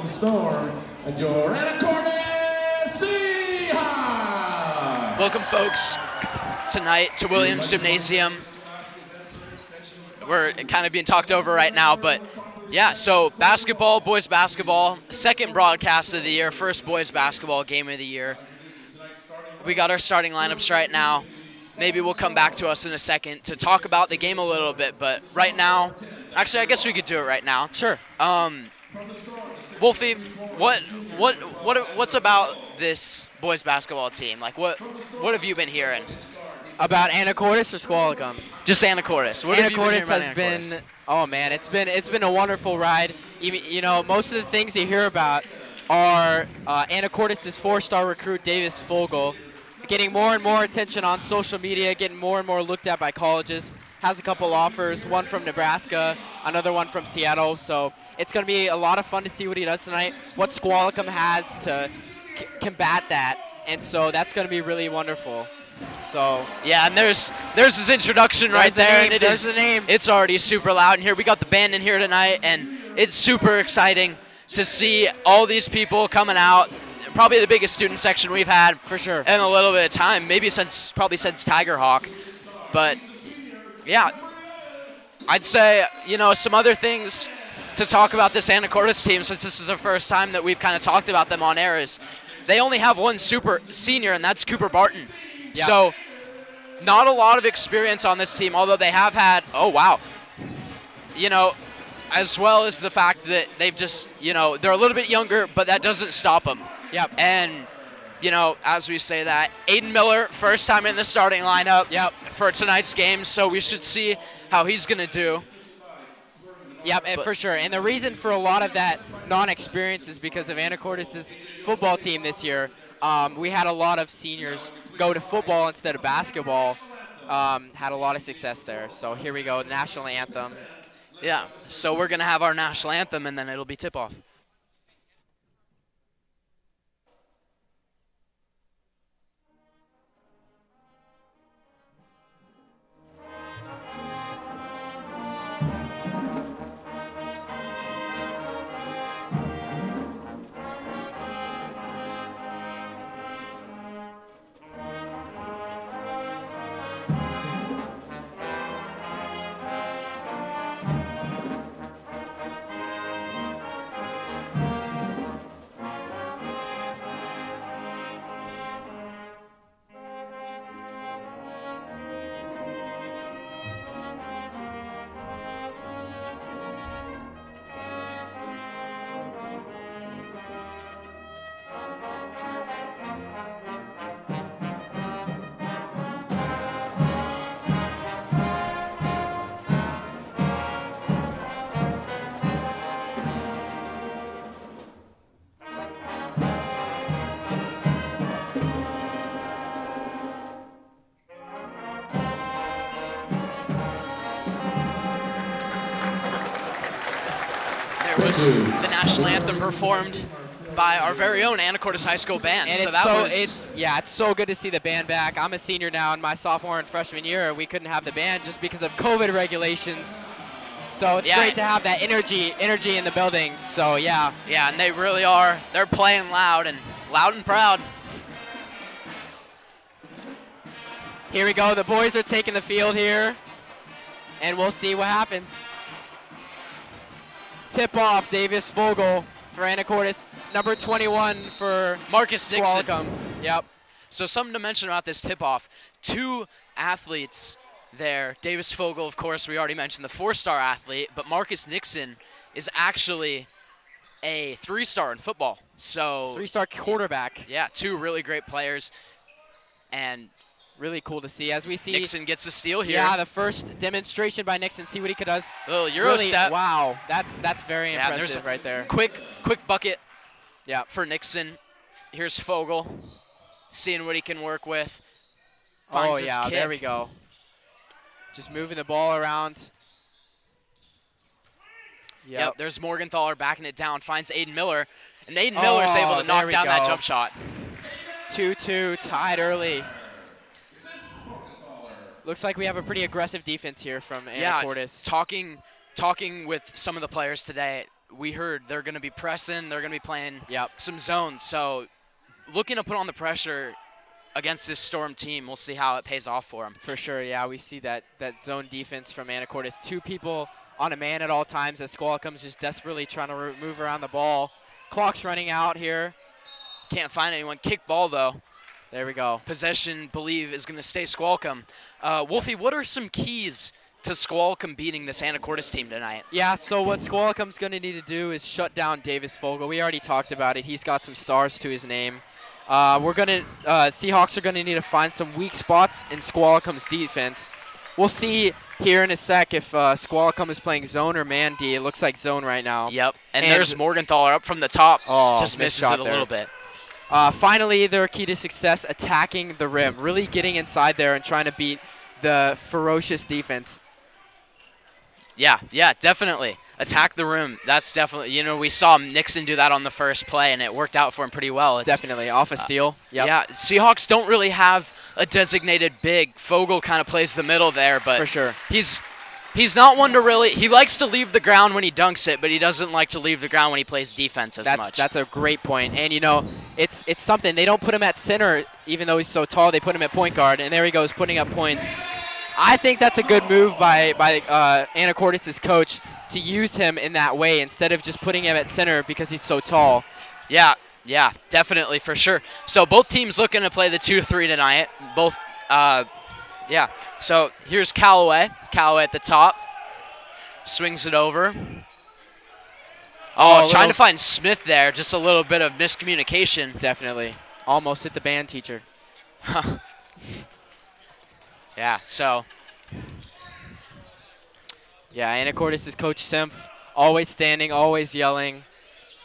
the Storm and your Anacortes Seahawks. Welcome, folks, tonight to Williams Gymnasium. We're kind of being talked over right now, but yeah, so basketball, boys basketball, second broadcast of the year, first boys basketball game of the year. We got our starting lineups right now. Maybe we'll come back to us in a second to talk about the game a little bit, but right now, actually, I guess we could do it right now. Sure. Wolfie, what's about this boys basketball team? Like, what have you been hearing? About Anacortes or Squalicum? Just Anacortes. What have you been hearing about has Anacortes? been, oh man, it's been a wonderful ride. You know, most of the things you hear about are Anacortes' 4-star recruit Davis Fogel getting more and more attention on social media, getting more and more looked at by colleges. Has a couple offers, one from Nebraska, another one from Seattle. So it's going to be a lot of fun to see what he does tonight, what Squalicum has to combat that. And so that's going to be really wonderful. So yeah, and there's his introduction right there, and there's the name. It's already super loud in here. We got the band in here tonight, and it's super exciting to see all these people coming out. Probably the biggest student section we've had for sure in a little bit of time, maybe probably since Tiger Hawk. But yeah, I'd say, you know, some other things to talk about this Anacortes team, since this is the first time that we've kind of talked about them on air, is they only have one super senior, and that's Cooper Barton. Yeah. So not a lot of experience on this team, although they have had, oh wow, you know, as well as the fact that they've just, you know, they're a little bit younger, but that doesn't stop them. Yep. And, you know, as we say that, Aiden Miller, first time in the starting lineup for tonight's game, so we should see how he's going to do. Yep, and for sure. And the reason for a lot of that non-experience is because of Anacortes' football team this year. We had a lot of seniors go to football instead of basketball. Had a lot of success there. So here we go, national anthem. Yeah, so we're going to have our national anthem, and then it'll be tip-off. There was the national anthem performed by our very own Anacortes High School band. And so it's so good to see the band back. I'm a senior now in my sophomore and freshman year. We couldn't have the band just because of COVID regulations. So it's great to have that energy in the building. So yeah. Yeah, and they really are. They're playing loud and proud. Here we go. The boys are taking the field here, and we'll see what happens. Tip off, Davis Fogel for Anacortes. Number 21 for Marcus Dixon. Squalicum. Yep. So something to mention about this tip-off. 2 athletes there. Davis Fogel, of course, we already mentioned, the 4-star athlete, but Marcus Nixon is actually a 3-star in football. So 3-star quarterback. Yeah, 2 really great players. And really cool to see as we see Nixon gets a steal here. Yeah, the first demonstration by Nixon. See what he does. Little Euro step. Wow, that's very impressive right there. Quick bucket. Yeah, for Nixon. Here's Fogel, seeing what he can work with. Finds his kick. There we go. Just moving the ball around. Yep, there's Morgenthaler backing it down. Finds Aiden Miller, and Aiden Miller is able to knock down that jump shot. 2-2, tied early. Looks like we have a pretty aggressive defense here from Anacortes. Yeah, talking with some of the players today, we heard they're going to be pressing. They're going to be playing Yep. some zones. So looking to put on the pressure against this Storm team. We'll see how it pays off for them. For sure, yeah. We see that zone defense from Anacortes. 2 people on a man at all times as Squalicum's just desperately trying to move around the ball. Clock's running out here. Can't find anyone. Kick ball, though. There we go. Possession, believe, is going to stay Squalicum. Wolfie, what are some keys to Squalicum beating this Anacortes team tonight? Yeah, so what Squalicum's going to need to do is shut down Davis Fogel. We already talked about it. He's got some stars to his name. Seahawks are going to need to find some weak spots in Squalicum's defense. We'll see here in a sec if Squalicum is playing zone or man D. It looks like zone right now. Yep, and there's Morgenthaler up from the top. Oh, just misses it a little bit. Finally, their key to success, attacking the rim, really getting inside there and trying to beat the ferocious defense. Yeah, definitely. Attack the rim. That's definitely, we saw Nixon do that on the first play, and it worked out for him pretty well. Definitely, off a steal. Yep. Yeah, Seahawks don't really have a designated big. Fogel kind of plays the middle there, but for sure. He's not one to really – he likes to leave the ground when he dunks it, but he doesn't like to leave the ground when he plays defense as much. That's a great point. And, it's something. They don't put him at center, even though he's so tall. They put him at point guard, and there he goes, putting up points. I think that's a good move by Anacortes' coach to use him in that way instead of just putting him at center because he's so tall. Yeah, definitely, for sure. So both teams looking to play the 2-3 tonight. Both so here's Callaway. Callaway at the top. Swings it over. Trying to find Smith there. Just a little bit of miscommunication. Definitely. Almost hit the band teacher. Yeah, so. Yeah, Anacortes' Coach Simph, always standing, always yelling.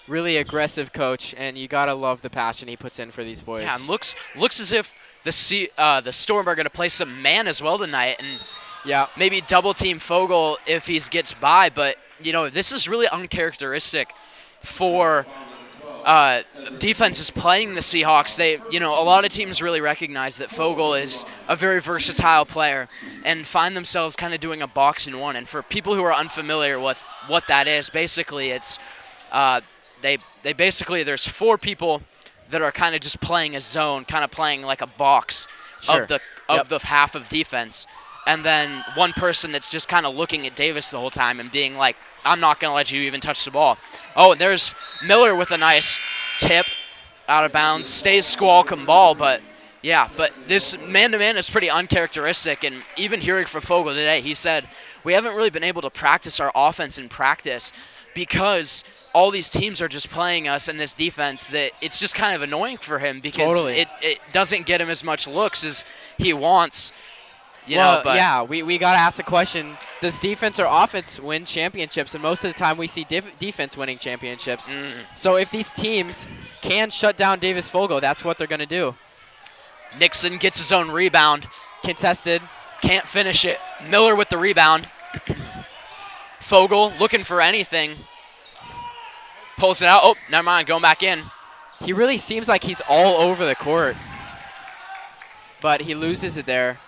Really aggressive coach, and you got to love the passion he puts in for these boys. Yeah, and looks as if the Storm are going to play some man as well tonight, and maybe double team Fogel if he gets by. But this is really uncharacteristic for defenses playing the Seahawks. They, a lot of teams really recognize that Fogel is a very versatile player and find themselves kind of doing a box and one. And for people who are unfamiliar with what that is, basically it's they basically there's 4 people that are kind of just playing a zone, kind of playing like a box of the half of defense. And then one person that's just kind of looking at Davis the whole time and being like, I'm not going to let you even touch the ball. Oh, and there's Miller with a nice tip out of bounds. Stays Squalicum ball, but this man-to-man is pretty uncharacteristic. And even hearing from Fogel today, he said, we haven't really been able to practice our offense in practice because all these teams are just playing us in this defense that it's just kind of annoying for him because it doesn't get him as much looks as he wants. We got to ask the question, does defense or offense win championships? And most of the time we see defense winning championships. So if these teams can shut down Davis Fogel, that's what they're going to do. Nixon gets his own rebound. Contested. Can't finish it. Miller with the rebound. Fogel looking for anything. Pulls it out. Oh, never mind. Going back in. He really seems like he's all over the court. But he loses it there.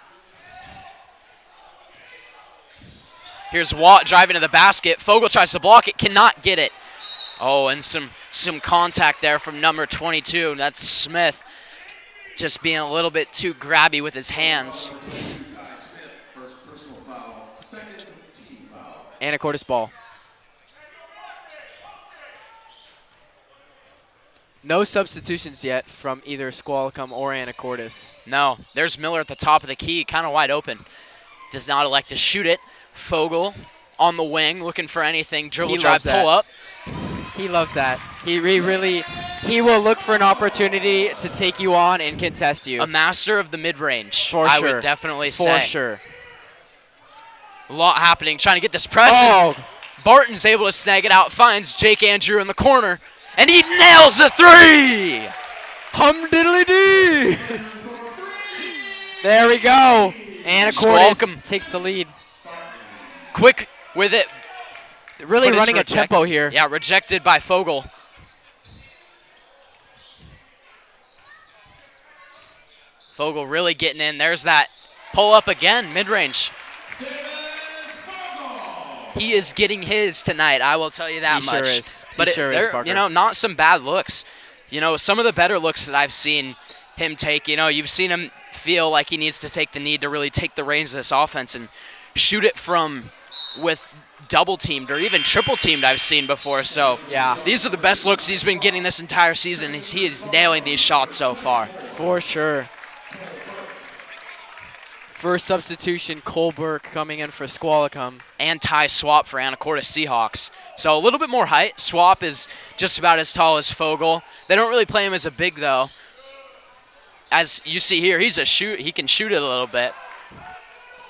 Here's Watt driving to the basket. Fogel tries to block it. Cannot get it. Oh, and some contact there from number 22. That's Smith. Just being a little bit too grabby with his hands. Anacortes ball. No substitutions yet from either Squalicum or Anacortes. No, there's Miller at the top of the key, kind of wide open. Does not elect to shoot it. Fogel on the wing, looking for anything. Dribble drive, pull up. He loves that. He will look for an opportunity to take you on and contest you. A master of the mid-range, I would definitely say. For sure. A lot happening, trying to get this press. Oh. Barton's able to snag it out, finds Jake Andrew in the corner, and he nails the 3! Hum diddly dee! There we go. Anacortes takes the lead. Quick with it. Really running a tempo here. Yeah, rejected by Fogel. Fogel really getting in. There's that pull up again, mid-range. he is getting his tonight. I will tell you that He much. sure is. But He sure is, they're, Parker. not some bad looks. Some of the better looks that I've seen him take. You've seen him feel like he needs to take the need to really take the reins of this offense and shoot it from with double teamed or even triple teamed I've seen before. So Yeah. these are the best looks he's been getting this entire season. He is nailing these shots so far. For sure. First substitution, Colberg coming in for Squalicum. And Ty Swap for Anacortes Seahawks. So a little bit more height. Swap is just about as tall as Fogel. They don't really play him as a big, though. As you see here, he can shoot it a little bit.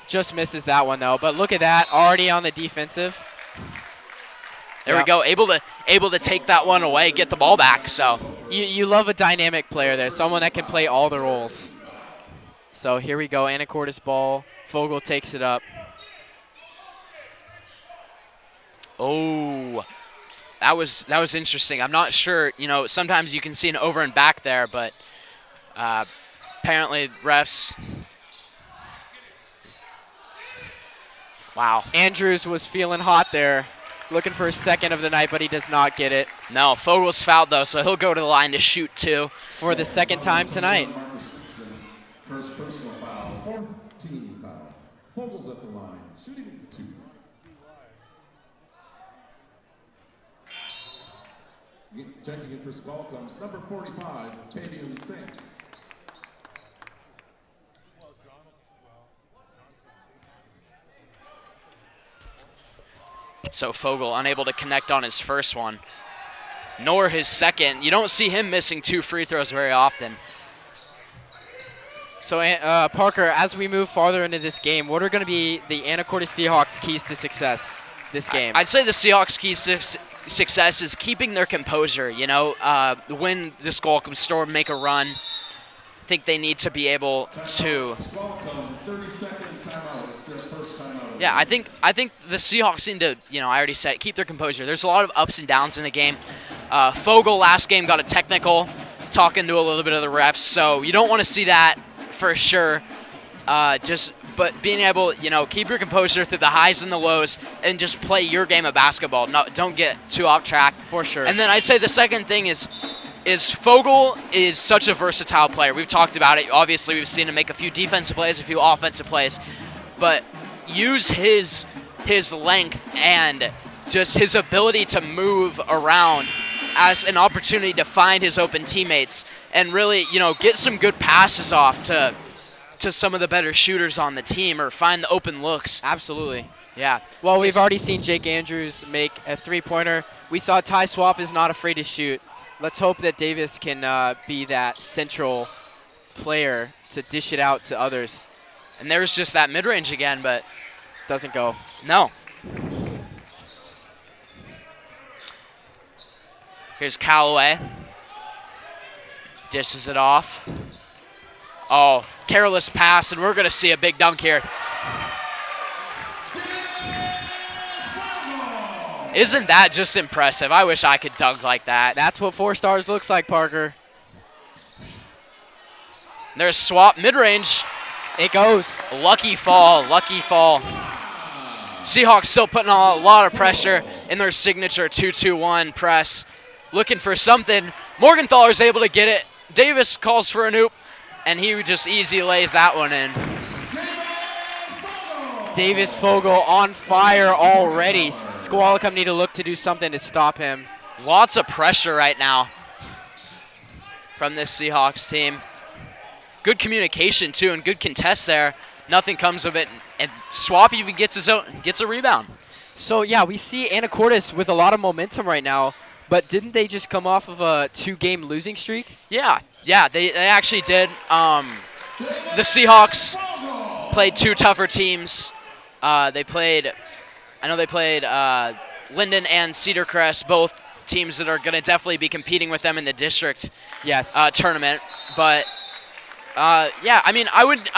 Just misses that one, though. But look at that, already on the defensive. There we go, able to take that one away, get the ball back. So You love a dynamic player there, someone that can play all the roles. So here we go, Anacortes ball. Fogel takes it up. Oh, that was interesting. I'm not sure. Sometimes you can see an over and back there, but apparently refs. Wow. Andrews was feeling hot there, looking for his second of the night, but he does not get it. No, Fogel's fouled though, so he'll go to the line to shoot two. For the second time tonight. First personal foul, fourth team foul. Fogel's at the line, shooting two. Checking in for Squalicum, number 45, Tavian Singh. So Fogel unable to connect on his first one, nor his second. You don't see him missing two free throws very often. So, Parker, as we move farther into this game, what are going to be the Anacortes Seahawks' keys to success this game? I'd say the Seahawks' keys to success is keeping their composure. When the Squalicum Storm make a run, I think they need to be able to. Squalicum, 30-second timeout. It's their first timeout. Yeah, I think the Seahawks need to, I already said, keep their composure. There's a lot of ups and downs in the game. Fogel last game got a technical, talking to a little bit of the refs, so you don't want to see that for sure. But being able, keep your composure through the highs and the lows and just play your game of basketball. No, don't get too off track. For sure. And then I'd say the second thing is Fogel is such a versatile player. We've talked about it. Obviously, we've seen him make a few defensive plays, a few offensive plays, but use his length and just his ability to move around as an opportunity to find his open teammates and really, get some good passes off to some of the better shooters on the team or find the open looks. Absolutely. Yeah. Well, we've already seen Jake Andrews make a three-pointer. We saw Ty Swap is not afraid to shoot. Let's hope that Davis can be that central player to dish it out to others. And there's just that mid-range again, but doesn't go. No. Here's Callaway. Dishes it off. Oh, careless pass, and we're going to see a big dunk here. Isn't that just impressive? I wish I could dunk like that. That's what 4 stars looks like, Parker. There's Swap mid-range. It goes. Lucky fall, lucky fall. Seahawks still putting on a lot of pressure in their signature 2-2-1 press. Looking for something. Morgenthaler's able to get it. Davis calls for an oop, and he just easy lays that one in. Davis Fogel on fire already. Squalicum need to look to do something to stop him. Lots of pressure right now from this Seahawks team. Good communication, too, and good contest there. Nothing comes of it, and Swap even gets a rebound. So, yeah, we see Anacortes with a lot of momentum right now, but didn't they just come off of a 2-game losing streak? Yeah, they actually did. The Seahawks played 2 tougher teams. They played Linden and Cedar Crest, both teams that are going to definitely be competing with them in the district tournament. But I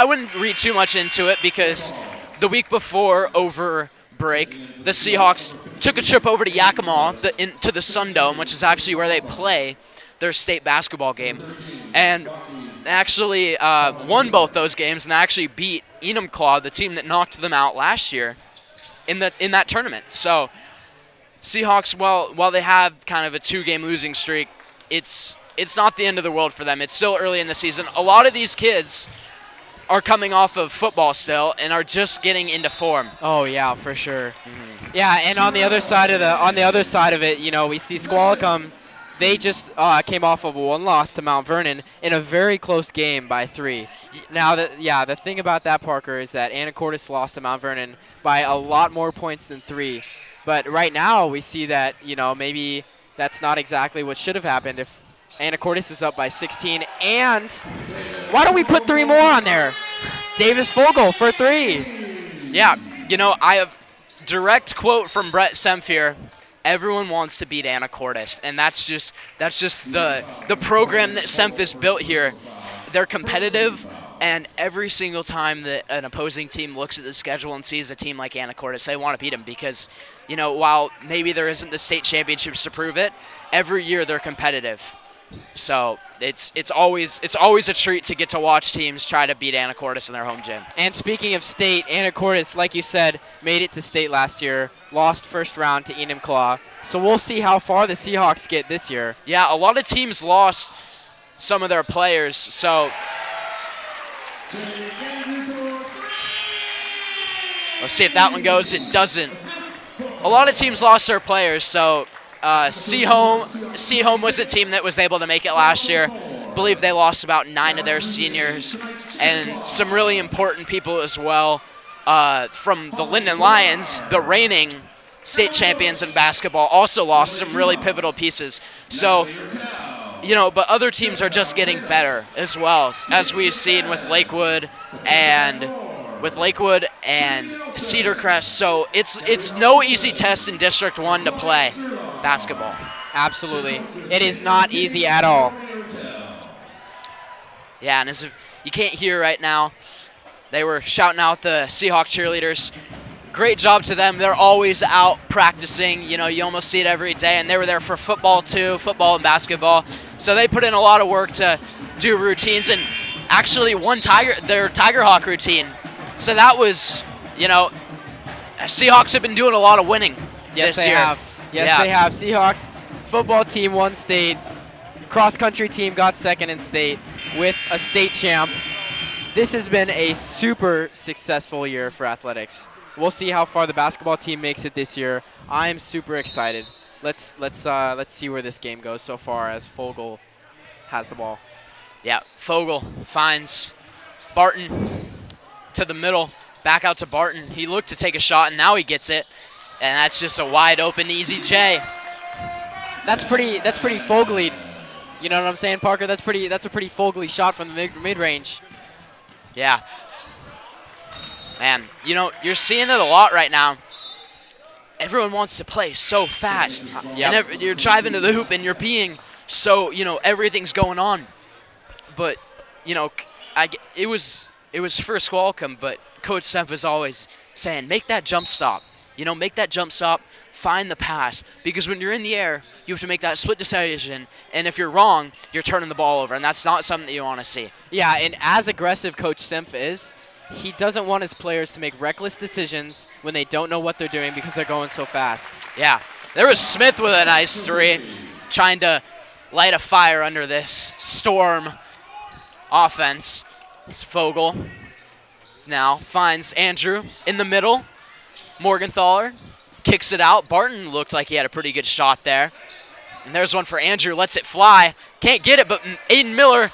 wouldn't read too much into it because the week before over break, the Seahawks took a trip over to Yakima to the Sundome, which is actually where they play their state basketball game, and actually won both those games and actually beat Enumclaw, the team that knocked them out last year. in that tournament. So Seahawks, while they have kind of a 2-game losing streak, it's not the end of the world for them. It's still early in the season. A lot of these kids are coming off of football still and are just getting into form. Oh yeah, for sure. Mm-hmm. Yeah, and on the other side of it, we see Squalicum. They just came off of a 1 loss to Mount Vernon in a very close game by 3. Now, the thing about that, Parker, is that Anacortes lost to Mount Vernon by a lot more points than 3. But right now we see that maybe that's not exactly what should have happened if Anacortes is up by 16. And why don't we put 3 more on there? Davis Fogel for 3. Yeah, I have direct quote from Brett Sempier. Everyone wants to beat Anacortes, and that's just the program that Semp has built here. They're competitive, and every single time that an opposing team looks at the schedule and sees a team like Anacortes, they want to beat them because, while maybe there isn't the state championships to prove it, every year they're competitive. So it's always a treat to get to watch teams try to beat Anacortes in their home gym. And speaking of state, Anacortes, like you said, made it to state last year, lost first round to Enumclaw. So we'll see how far the Seahawks get this year. Yeah, a lot of teams lost some of their players. So let's see if that one goes. It doesn't. A lot of teams lost their players, so Seahome was a team that was able to make it last year. I believe they lost about 9 of their seniors and some really important people as well. From the Linden Lions, the reigning state champions in basketball, also lost some really pivotal pieces. So, but other teams are just getting better as well, as we've seen with Lakewood and Cedar Crest. So it's no easy test in District 1 to play basketball. Absolutely. It is not easy at all. Yeah, and as if you can't hear right now, they were shouting out the Seahawk cheerleaders. Great job to them. They're always out practicing. You almost see it every day, and they were there for football too, football and basketball. So they put in a lot of work to do routines, and actually won their Tiger Hawk routine. So that was, Seahawks have been doing a lot of winning this year. Yes, they have. Seahawks football team won state. Cross-country team got second in state with a state champ. This has been a super successful year for athletics. We'll see how far the basketball team makes it this year. I'm super excited. Let's see where this game goes so far as Fogel has the ball. Yeah, Fogel finds Barton to the middle, back out to Barton. He looked to take a shot, and now he gets it, and that's just a wide open, easy J. That's pretty Fogely. You know what I'm saying, Parker? That's a pretty Fogely shot from the mid-range. Yeah. Man, you're seeing it a lot right now. Everyone wants to play so fast. Yep. And you're driving to the hoop, and you're being so, everything's going on. But, it was for Squalicum, but Coach Semp is always saying, make that jump stop. Make that jump stop, find the pass. Because when you're in the air, you have to make that split decision. And if you're wrong, you're turning the ball over. And that's not something that you want to see. Yeah, and as aggressive Coach Semp is, he doesn't want his players to make reckless decisions when they don't know what they're doing because they're going so fast. Yeah, there was Smith with a nice 3, trying to light a fire under this storm offense. It's Fogel now finds Andrew in the middle. Morgenthaler kicks it out. Barton looked like he had a pretty good shot there. And there's one for Andrew, lets it fly. Can't get it, but Aiden Miller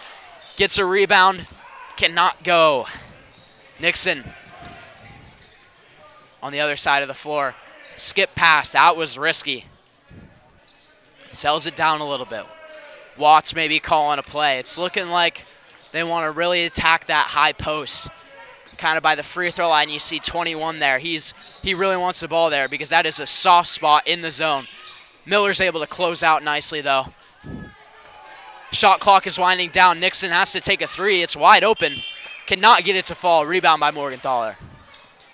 gets a rebound. Cannot go. Nixon on the other side of the floor. Skip pass, that was risky. Sells it down a little bit. Watts maybe calling a play. It's looking like they want to really attack that high post. Kind of by the free throw line, you see 21 there. He really wants the ball there because that is a soft spot in the zone. Miller's able to close out nicely, though. Shot clock is winding down. Nixon has to take a 3. It's wide open. Cannot get it to fall. Rebound by Morgenthaler.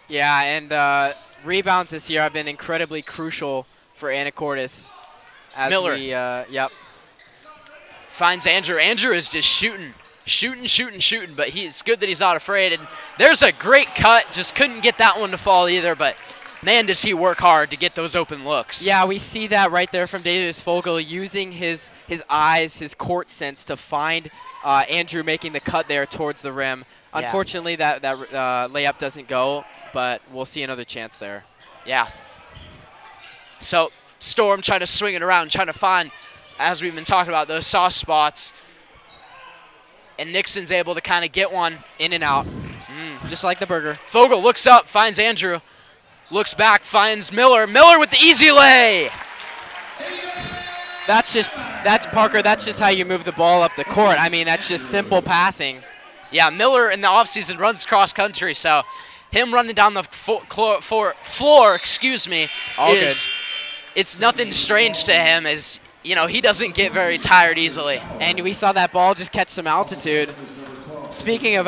Yeah, and rebounds this year have been incredibly crucial for Anacortes. Miller. Yep. Finds Andrew. Andrew is just shooting, but it's good that he's not afraid. And there's a great cut. Just couldn't get that one to fall either, but man, does he work hard to get those open looks. Yeah, we see that right there from Davis Fogel, using his eyes, his court sense to find Andrew making the cut there towards the rim. Yeah. Unfortunately, that layup doesn't go, but we'll see another chance there. Yeah. So Storm trying to swing it around, trying to find, as we've been talking about, those soft spots. And Nixon's able to kind of get one. In and out, just like the burger. Fogel looks up, finds Andrew. Looks back, finds Miller. Miller with the easy lay. That's Parker, that's just how you move the ball up the court. I mean, that's just simple passing. Yeah, Miller in the offseason runs cross country, so him running down the floor, it's nothing strange to him, as you know, he doesn't get very tired easily. And we saw that ball just catch some altitude. Speaking of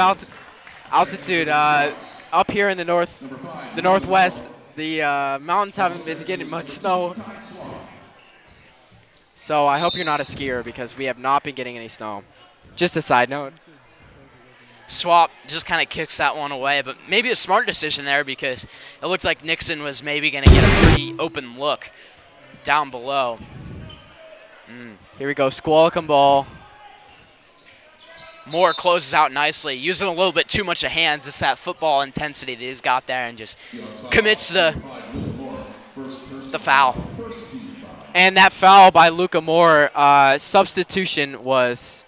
altitude, up here in the northwest, the mountains haven't been getting much snow. So I hope you're not a skier, because we have not been getting any snow. Just a side note. Swap just kind of kicks that one away, but maybe a smart decision there, because it looked like Nixon was maybe going to get a pretty open look down below. Here we go, Squalicum ball. Moore closes out nicely, using a little bit too much of hands. It's that football intensity that he's got there, and just commits the foul. And that foul by Luca Moore, substitution was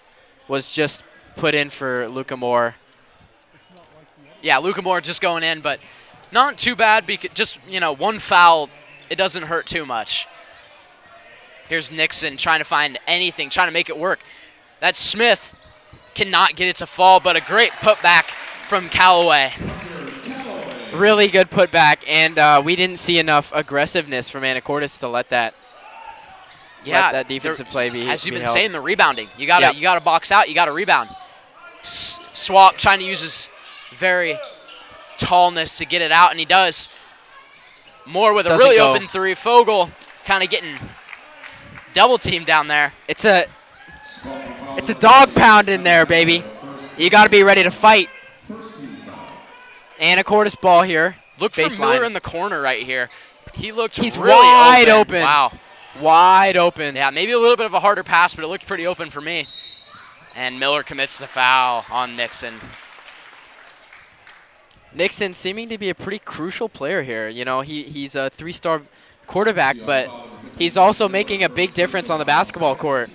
just put in for Luca Moore. Yeah, Luca Moore just going in, but not too bad, because just, you know, one foul, it doesn't hurt too much. Here's Nixon trying to find anything, trying to make it work. That's Smith. Cannot get it to fall, but a great putback from Callaway. Really good putback, and we didn't see enough aggressiveness from Anacortes to let that defensive play be as you've been held. saying, the rebounding. You gotta box out. You gotta rebound. Swap trying to use his very tallness to get it out, and he does. Moore with a really open three. Fogel kind of getting double teamed down there. It's a dog pound in there, baby. You got to be ready to fight. Anacortes ball here. Look for Miller in the corner right here. He's really wide open. Wow. Wide open. Yeah, maybe a little bit of a harder pass, but it looked pretty open for me. And Miller commits the foul on Nixon. Nixon seeming to be a pretty crucial player here. You know, he's a 3-star quarterback, but he's also making a big difference on the basketball court.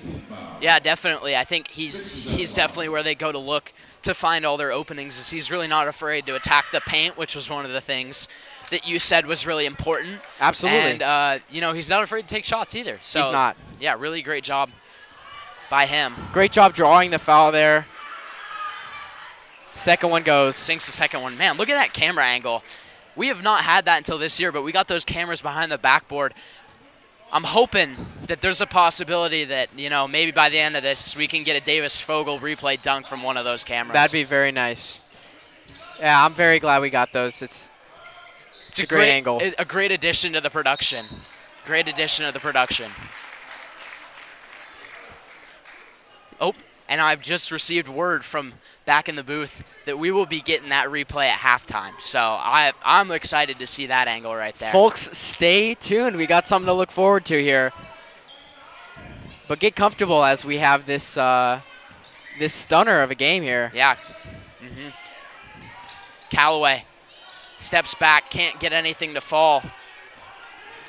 Yeah, definitely. I think he's definitely where they go to look to find all their openings, is he's really not afraid to attack the paint, which was one of the things that you said was really important. Absolutely. And, you know, he's not afraid to take shots either. So, he's not. Yeah, really great job by him. Great job drawing the foul there. Second one goes. Sinks the second one. Man, look at that camera angle. We have not had that until this year, but we got those cameras behind the backboard. I'm hoping that there's a possibility that, you know, maybe by the end of this, we can get a Davis Fogel replay dunk from one of those cameras. That'd be very nice. Yeah, I'm very glad we got those. It's a great angle. A great addition to the production. Great addition to the production. Oh, and I've just received word from back in the booth that we will be getting that replay at halftime. So I'm excited to see that angle right there. Folks, stay tuned. We got something to look forward to here. But get comfortable as we have this this stunner of a game here. Yeah. Callaway steps back, can't get anything to fall.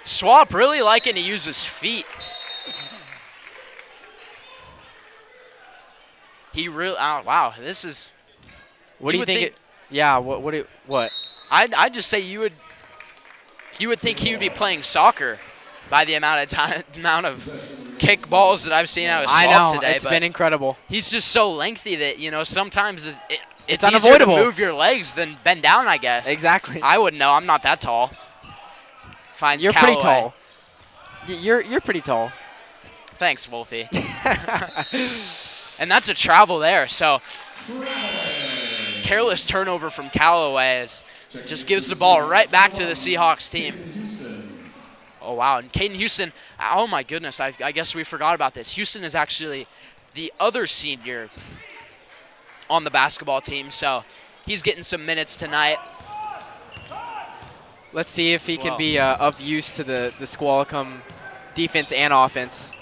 Swap really liking to use his feet. He really, oh, wow, this is. What do you think? Yeah, what? I'd just say you would think he would be playing soccer by the amount of kick balls that I've seen out of Swap today. It's been incredible. He's just so lengthy that, you know, sometimes it's unavoidable easier to move your legs than bend down, I guess. Exactly. I wouldn't know. I'm not that tall. Finds You're Callaway. pretty tall. You're pretty tall. Thanks, Wolfie. And that's a travel there. So careless turnover from Callaway just gives the ball right back to the Seahawks team. Oh, wow. And Caden Houston, oh, my goodness. I guess we forgot about this. Houston is actually the other senior on the basketball team, so he's getting some minutes tonight. Let's see if he can be of use to the Squalicum defense and offense.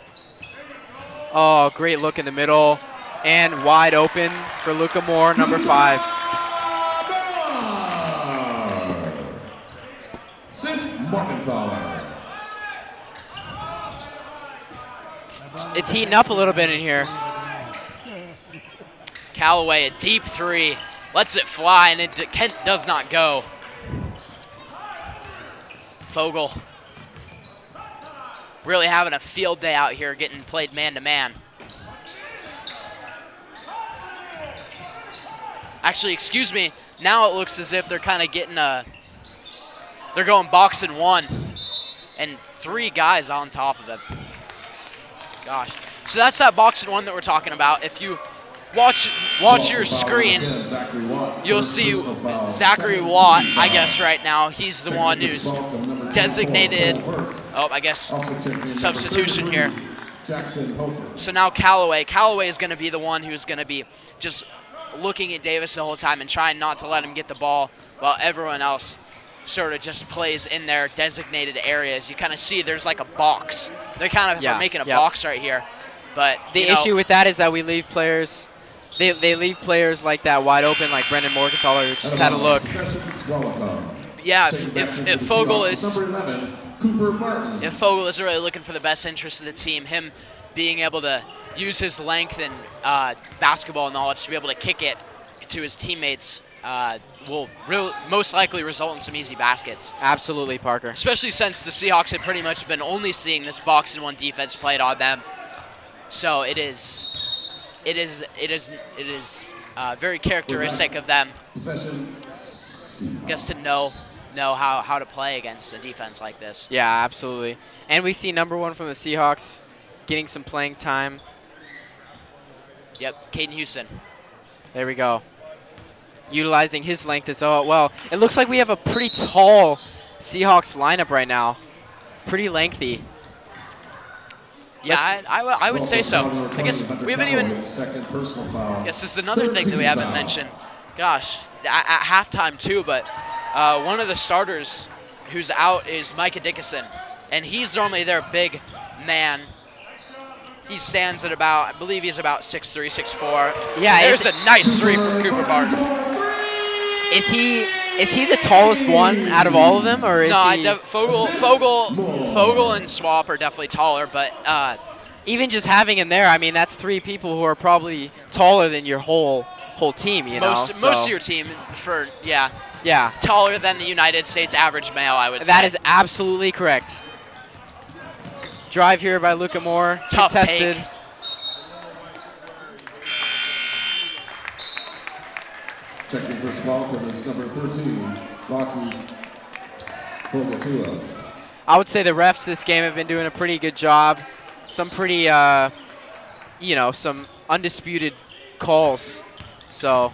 Oh, great look in the middle. And wide open for Luca Moore, number 5. It's heating up a little bit in here. Callaway, a deep 3, lets it fly, and Kent does not go. Fogel really having a field day out here, getting played man-to-man. Actually, excuse me, now it looks as if they're kind of getting they're going box and 1, and 3 guys on top of them. Gosh. So that's that box and 1 that we're talking about. If you watch your screen, you'll see Zachary Watt, I guess right now. He's the one who's designated, I guess, substitution here. So now Callaway is going to be the one who's going to be just looking at Davis the whole time and trying not to let him get the ball while everyone else sort of just plays in their designated areas. You kind of see there's like a box. They're kind of making a box right here. But the issue with that is that we leave players, they leave players like that wide open, like Brendan Morgenthaler, who just had a look. Yeah, if Fogel is really looking for the best interest of the team, him being able to use his length and basketball knowledge to be able to kick it to his teammates will most likely result in some easy baskets. Absolutely, Parker. Especially since the Seahawks have pretty much been only seeing this box and 1 defense played on them. So it is very characteristic of them, I guess, to know how to play against a defense like this. Yeah, absolutely. And we see number 1 from the Seahawks getting some playing time. Yep, Caden Houston. There we go. Utilizing his length as well. It looks like we have a pretty tall Seahawks lineup right now. Pretty lengthy. Yeah, I would say so. I guess we haven't even. Yes, this is another thing that we haven't mentioned. Gosh, at halftime too, but one of the starters who's out is Micah Dickinson, and he's normally their big man. He stands at about, I believe he's about 6'3", 6'4". Yeah, there's a nice 3 from Cooper Barton. Is he the tallest one out of all of them, or is he? No, Fogel and Swap are definitely taller, but even just having him there, I mean, that's 3 people who are probably taller than your whole team. Most of your team, taller than the United States average male, I would say. That is absolutely correct. Drive here by Luca Moore. Tough contested. take. Checking for Squalicum is number 13, Rocky Fogatua. I would say the refs this game have been doing a pretty good job. Some pretty, some undisputed calls. So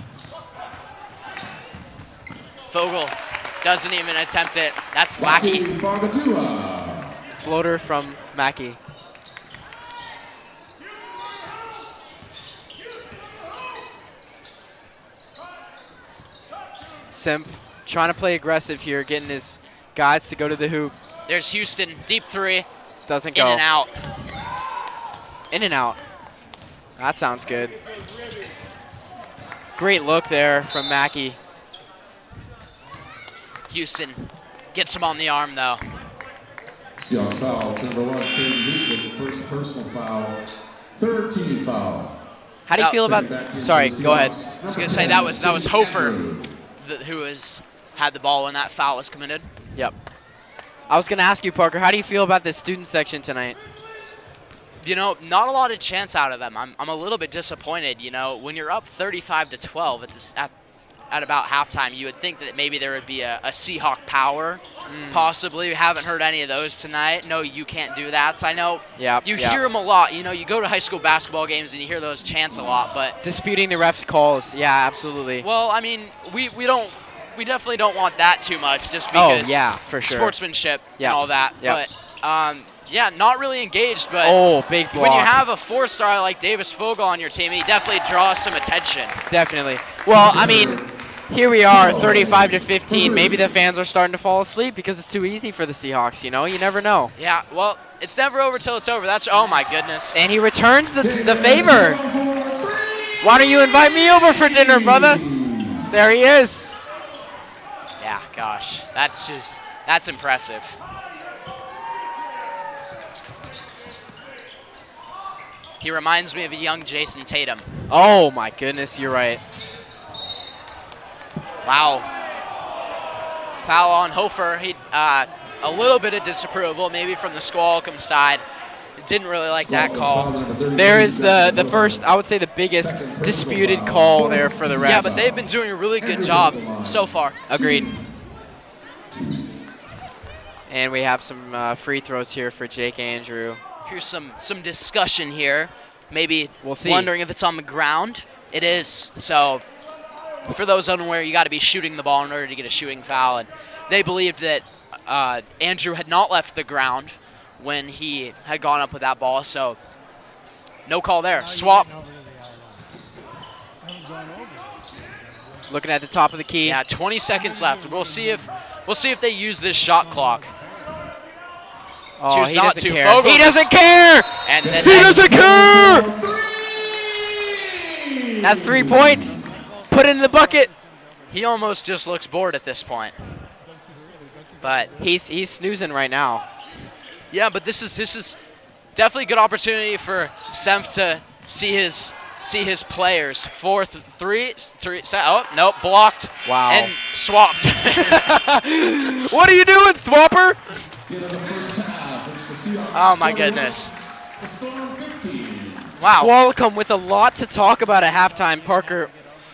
Fogel doesn't even attempt it. That's Lackey. Floater from Mackey. Simp trying to play aggressive here, getting his guys to go to the hoop. There's Houston, deep 3. Doesn't go. In and out. In and out. That sounds good. Great look there from Mackey. Houston gets him on the arm, though. Seahawks foul, number 1, Caden Houston, first personal foul, 3rd team foul. How do you feel about? Sorry, go ahead. I was gonna say that was Hofer, who has had the ball when that foul was committed. Yep. I was gonna ask you, Parker, how do you feel about the student section tonight? Not a lot of chance out of them. I'm a little bit disappointed. When you're up 35-12 at about halftime, you would think that maybe there would be a Seahawk power, possibly. We haven't heard any of those tonight. No, you can't do that. So I know you hear them a lot. You go to high school basketball games and you hear those chants a lot, but disputing the refs' calls. Yeah, absolutely. Well, I mean, we definitely don't want that too much, just because for sure. Sportsmanship and all that. Yep. But not really engaged. But big block. When you have a 4-star like Davis Fogel on your team, he definitely draws some attention. Definitely. Well, I mean, here we are, 35-15. Maybe the fans are starting to fall asleep because it's too easy for the Seahawks, you know? You never know. Yeah, well, it's never over till it's over. Oh my goodness. And he returns the favor. Why don't you invite me over for dinner, brother? There he is. Yeah, gosh, that's impressive. He reminds me of a young Jason Tatum. Oh my goodness, you're right. Wow. Foul on Hofer. He a little bit of disapproval, maybe from the Squalicum side. Didn't really like that call. There is the first, I would say the biggest disputed call there for the refs. Yeah, but they've been doing a really good job so far. Agreed. And we have some free throws here for Jake Andrew. Here's some discussion here. Maybe we'll see. Wondering if it's on the ground. It is. So for those unaware, you got to be shooting the ball in order to get a shooting foul. And they believed that Andrew had not left the ground when he had gone up with that ball. So no call there. Swap. Looking at the top of the key. Yeah, 20 seconds left. We'll see if they use this shot clock. Oh, Choose he not doesn't to. care. Fogel He just- doesn't care! And then He doesn't care! That's 3 points. Put it in the bucket. He almost just looks bored at this point. But He's snoozing right now. yeah, but this is definitely a good opportunity for Senf to see his players. Three. Oh, nope, blocked. Wow. And swapped. What are you doing, Swapper? Oh my goodness. Wow. Squalicum with a lot to talk about at halftime, Parker.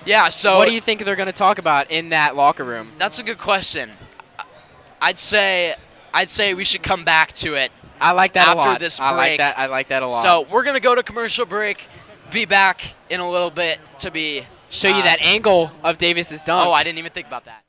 Yeah, so What do you think they're going to talk about in that locker room? that's a good question. I'd say we should come back to it. I like that after a lot. this I like break. that. I like that a lot. So we're gonna go to commercial break. Be back in a little bit to be show you that angle of Davis's dunk. Oh, I didn't even think about that.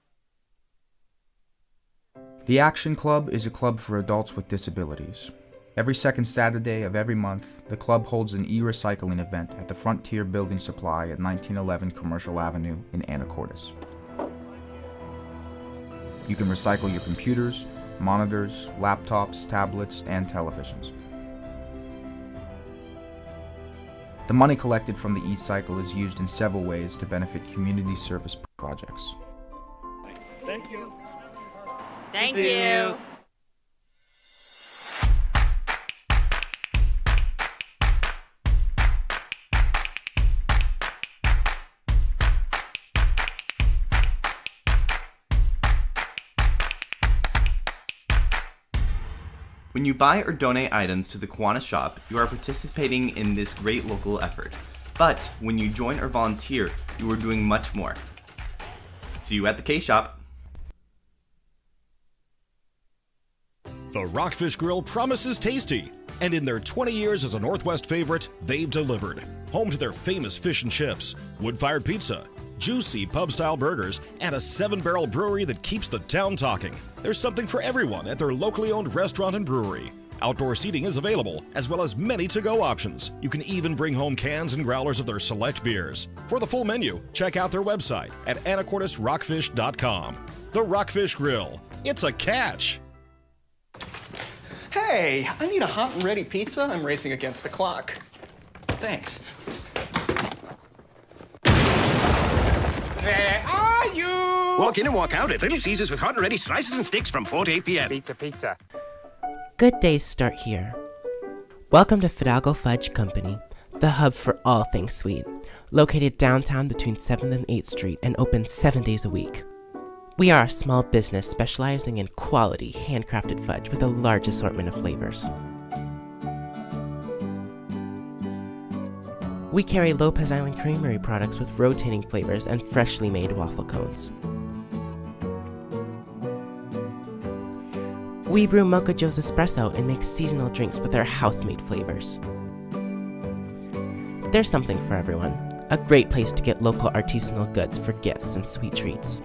The Action Club is a club for adults with disabilities. Every second Saturday of every month, the club holds an e-recycling event at the Frontier Building Supply at 1911 Commercial Avenue in Anacortes. You can recycle your computers, monitors, laptops, tablets, and televisions. The money collected from the e-cycle is used in several ways to benefit community service projects. Thank you. Thank you. When you buy or donate items to the Kiwanis shop, you are participating in this great local effort. But when you join or volunteer, you are doing much more. See you at the K-Shop. The Rockfish Grill promises tasty, and in their 20 years as a Northwest favorite, they've delivered. Home to their famous fish and chips, wood-fired pizza, juicy pub-style burgers, and a 7-barrel brewery that keeps the town talking. There's something for everyone at their locally owned restaurant and brewery. Outdoor seating is available, as well as many to-go options. You can even bring home cans and growlers of their select beers. For the full menu, check out their website at anacortesrockfish.com. The Rockfish Grill. It's a catch! Hey, I need a hot and ready pizza. I'm racing against the clock. Thanks. Where are you? Walk in and walk out at Little Caesars with hot and ready slices and sticks from 4 to 8 p.m. Pizza. Good days start here. Welcome to Fidalgo Fudge Company, the hub for all things sweet. Located downtown between 7th and 8th Street and open 7 days a week. We are a small business specializing in quality, handcrafted fudge with a large assortment of flavors. We carry Lopez Island Creamery products with rotating flavors and freshly made waffle cones. We brew Mocha Joe's Espresso and make seasonal drinks with our house-made flavors. There's something for everyone. A great place to get local artisanal goods for gifts and sweet treats.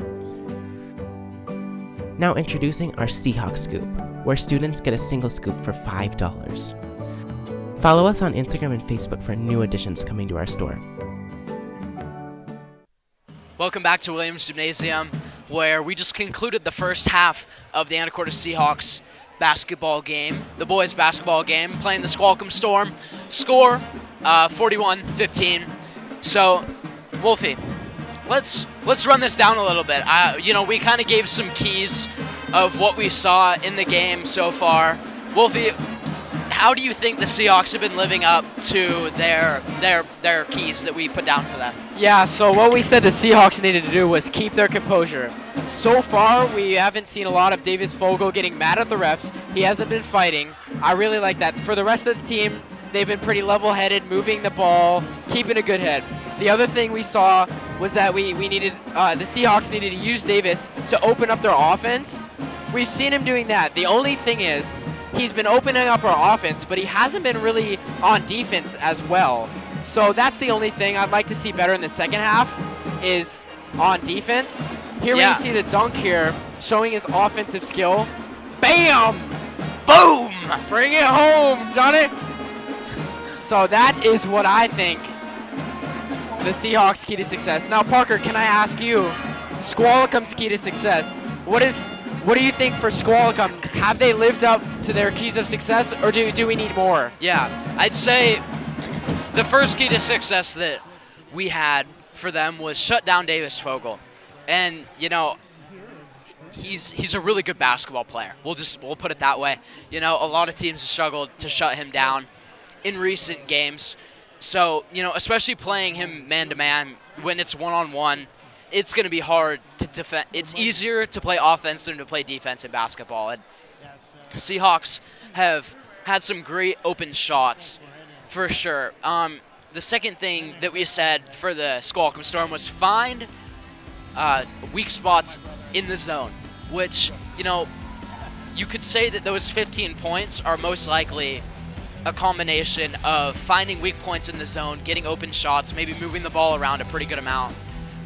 Now introducing our Seahawk Scoop, where students get a single scoop for $5. Follow us on Instagram and Facebook for new additions coming to our store. Welcome back to Williams Gymnasium, where we just concluded the first half of the Anacortes Seahawks basketball game, the boys basketball game, playing the Squalicum Storm. Score 41-15. So, Wolfie, let's run this down a little bit. We kind of gave some keys of what we saw in the game so far. Wolfie, how do you think the Seahawks have been living up to their keys that we put down for them? Yeah, so what we said the Seahawks needed to do was keep their composure. So far, we haven't seen a lot of Davis Fogel getting mad at the refs. He hasn't been fighting. I really like that. For the rest of the team, they've been pretty level-headed, moving the ball, keeping a good head. The other thing we saw was that we needed the Seahawks needed to use Davis to open up their offense. We've seen him doing that. The only thing is, he's been opening up our offense, but he hasn't been really on defense as well. So that's the only thing I'd like to see better in the second half is on defense. Here we see the dunk here, showing his offensive skill. Bam! Boom! Bring it home, Johnny! So that is what I think the Seahawks' key to success. Now, Parker, can I ask you, Squalicum's key to success, what do you think for Squalicum? Have they lived up to their keys of success, or do we need more? Yeah, I'd say the first key to success that we had for them was shut down Davis Fogel. And, he's a really good basketball player. We'll put it that way. A lot of teams have struggled to shut him down in recent games. So, especially playing him man-to-man when it's one-on-one, it's going to be hard to defend. It's easier to play offense than to play defense in basketball. And Seahawks have had some great open shots, for sure. The second thing that we said for the Squalicum Storm was find weak spots in the zone, which, you could say that those 15 points are most likely a combination of finding weak points in the zone, getting open shots, maybe moving the ball around a pretty good amount.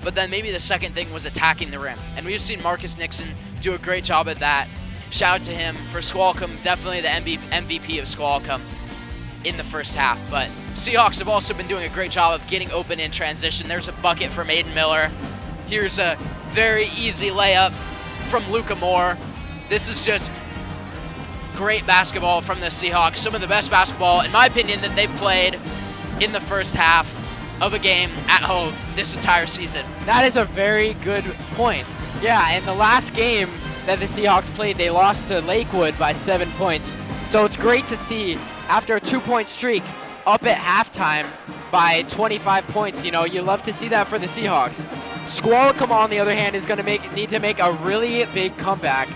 But then maybe the second thing was attacking the rim. And we've seen Marcus Nixon do a great job at that. Shout out to him for Squalicum, definitely the MVP of Squalicum in the first half. But Seahawks have also been doing a great job of getting open in transition. There's a bucket from Aiden Miller. Here's a very easy layup from Luca Moore. This is just great basketball from the Seahawks. Some of the best basketball, in my opinion, that they've played in the first half of a game at home this entire season. That is a very good point. Yeah, and the last game that the Seahawks played, they lost to Lakewood by 7 points. So it's great to see, after a 2-point streak, up at halftime by 25 points. You love to see that for the Seahawks. Squalicum, on the other hand, is going to need to make a really big comeback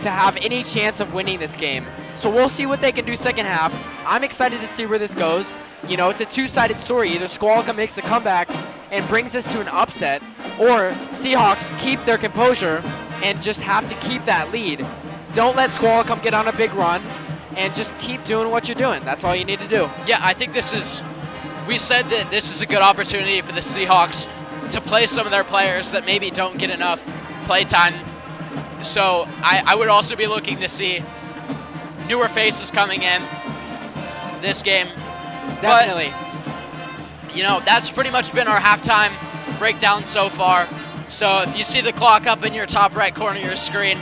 to have any chance of winning this game. So we'll see what they can do second half. I'm excited to see where this goes. It's a two-sided story. Either Squalicum makes a comeback and brings us to an upset, or Seahawks keep their composure and just have to keep that lead. Don't let Squalicum get on a big run, and just keep doing what you're doing. That's all you need to do. Yeah, I think we said that this is a good opportunity for the Seahawks to play some of their players that maybe don't get enough play time. So I would also be looking to see newer faces coming in this game. Definitely. But, that's pretty much been our halftime breakdown so far. So if you see the clock up in your top right corner of your screen,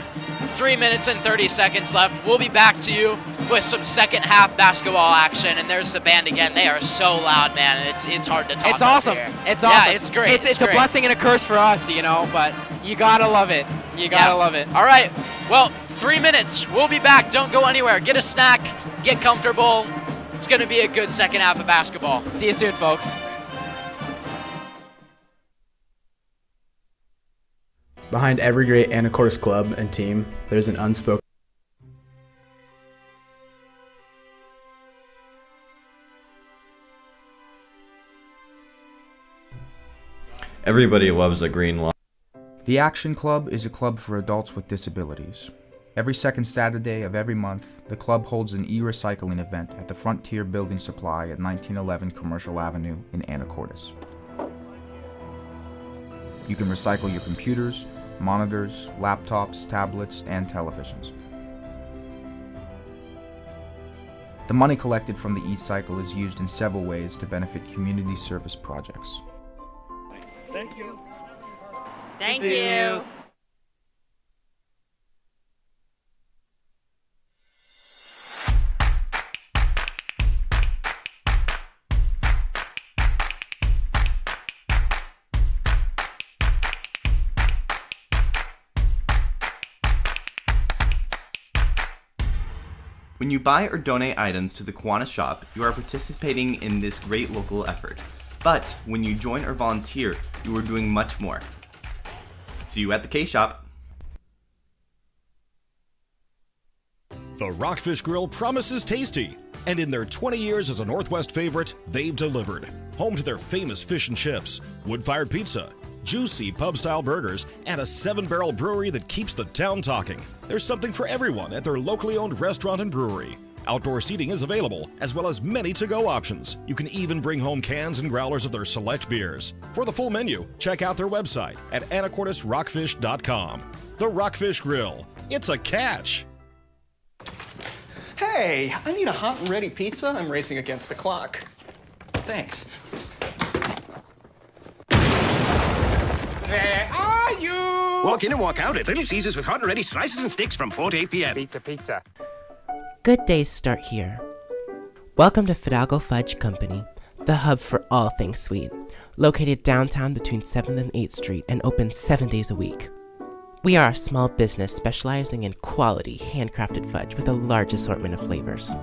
3 minutes and 30 seconds left. We'll be back to you with some second half basketball action. And there's the band again. They are so loud, man. It's hard to talk. It's awesome. Here. It's awesome. Yeah, it's great. It's a blessing and a curse for us, but you gotta love it. You gotta love it. All right. Well, 3 minutes. We'll be back. Don't go anywhere. Get a snack. Get comfortable. It's going to be a good second half of basketball. See you soon, folks. Behind every great Anacortes club and team, there's an unspoken. Everybody loves a green line. The Action Club is a club for adults with disabilities. Every second Saturday of every month, the club holds an e-recycling event at the Frontier Building Supply at 1911 Commercial Avenue in Anacortes. You can recycle your computers, monitors, laptops, tablets, and televisions. The money collected from the e-cycle is used in several ways to benefit community service projects. Thank you. Thank you. When you buy or donate items to the Kiwanis shop, you are participating in this great local effort. But when you join or volunteer, you are doing much more. See you at the K-Shop. The Rockfish Grill promises tasty, and in their 20 years as a Northwest favorite, they've delivered. Home to their famous fish and chips, wood-fired pizza, juicy pub-style burgers, and a 7-barrel brewery that keeps the town talking. There's something for everyone at their locally owned restaurant and brewery. Outdoor seating is available, as well as many to-go options. You can even bring home cans and growlers of their select beers. For the full menu, check out their website at anacortesrockfish.com. The Rockfish Grill. It's a catch! Hey, I need a hot and ready pizza. I'm racing against the clock. Thanks. Where are you? Walk in and walk out at Little Caesars with hot and ready slices and sticks from 4 to 8 p.m. Pizza. Good days start here. Welcome to Fidalgo Fudge Company, the hub for all things sweet, located downtown between 7th and 8th Street and open 7 days a week. We are a small business specializing in quality, handcrafted fudge with a large assortment of flavors.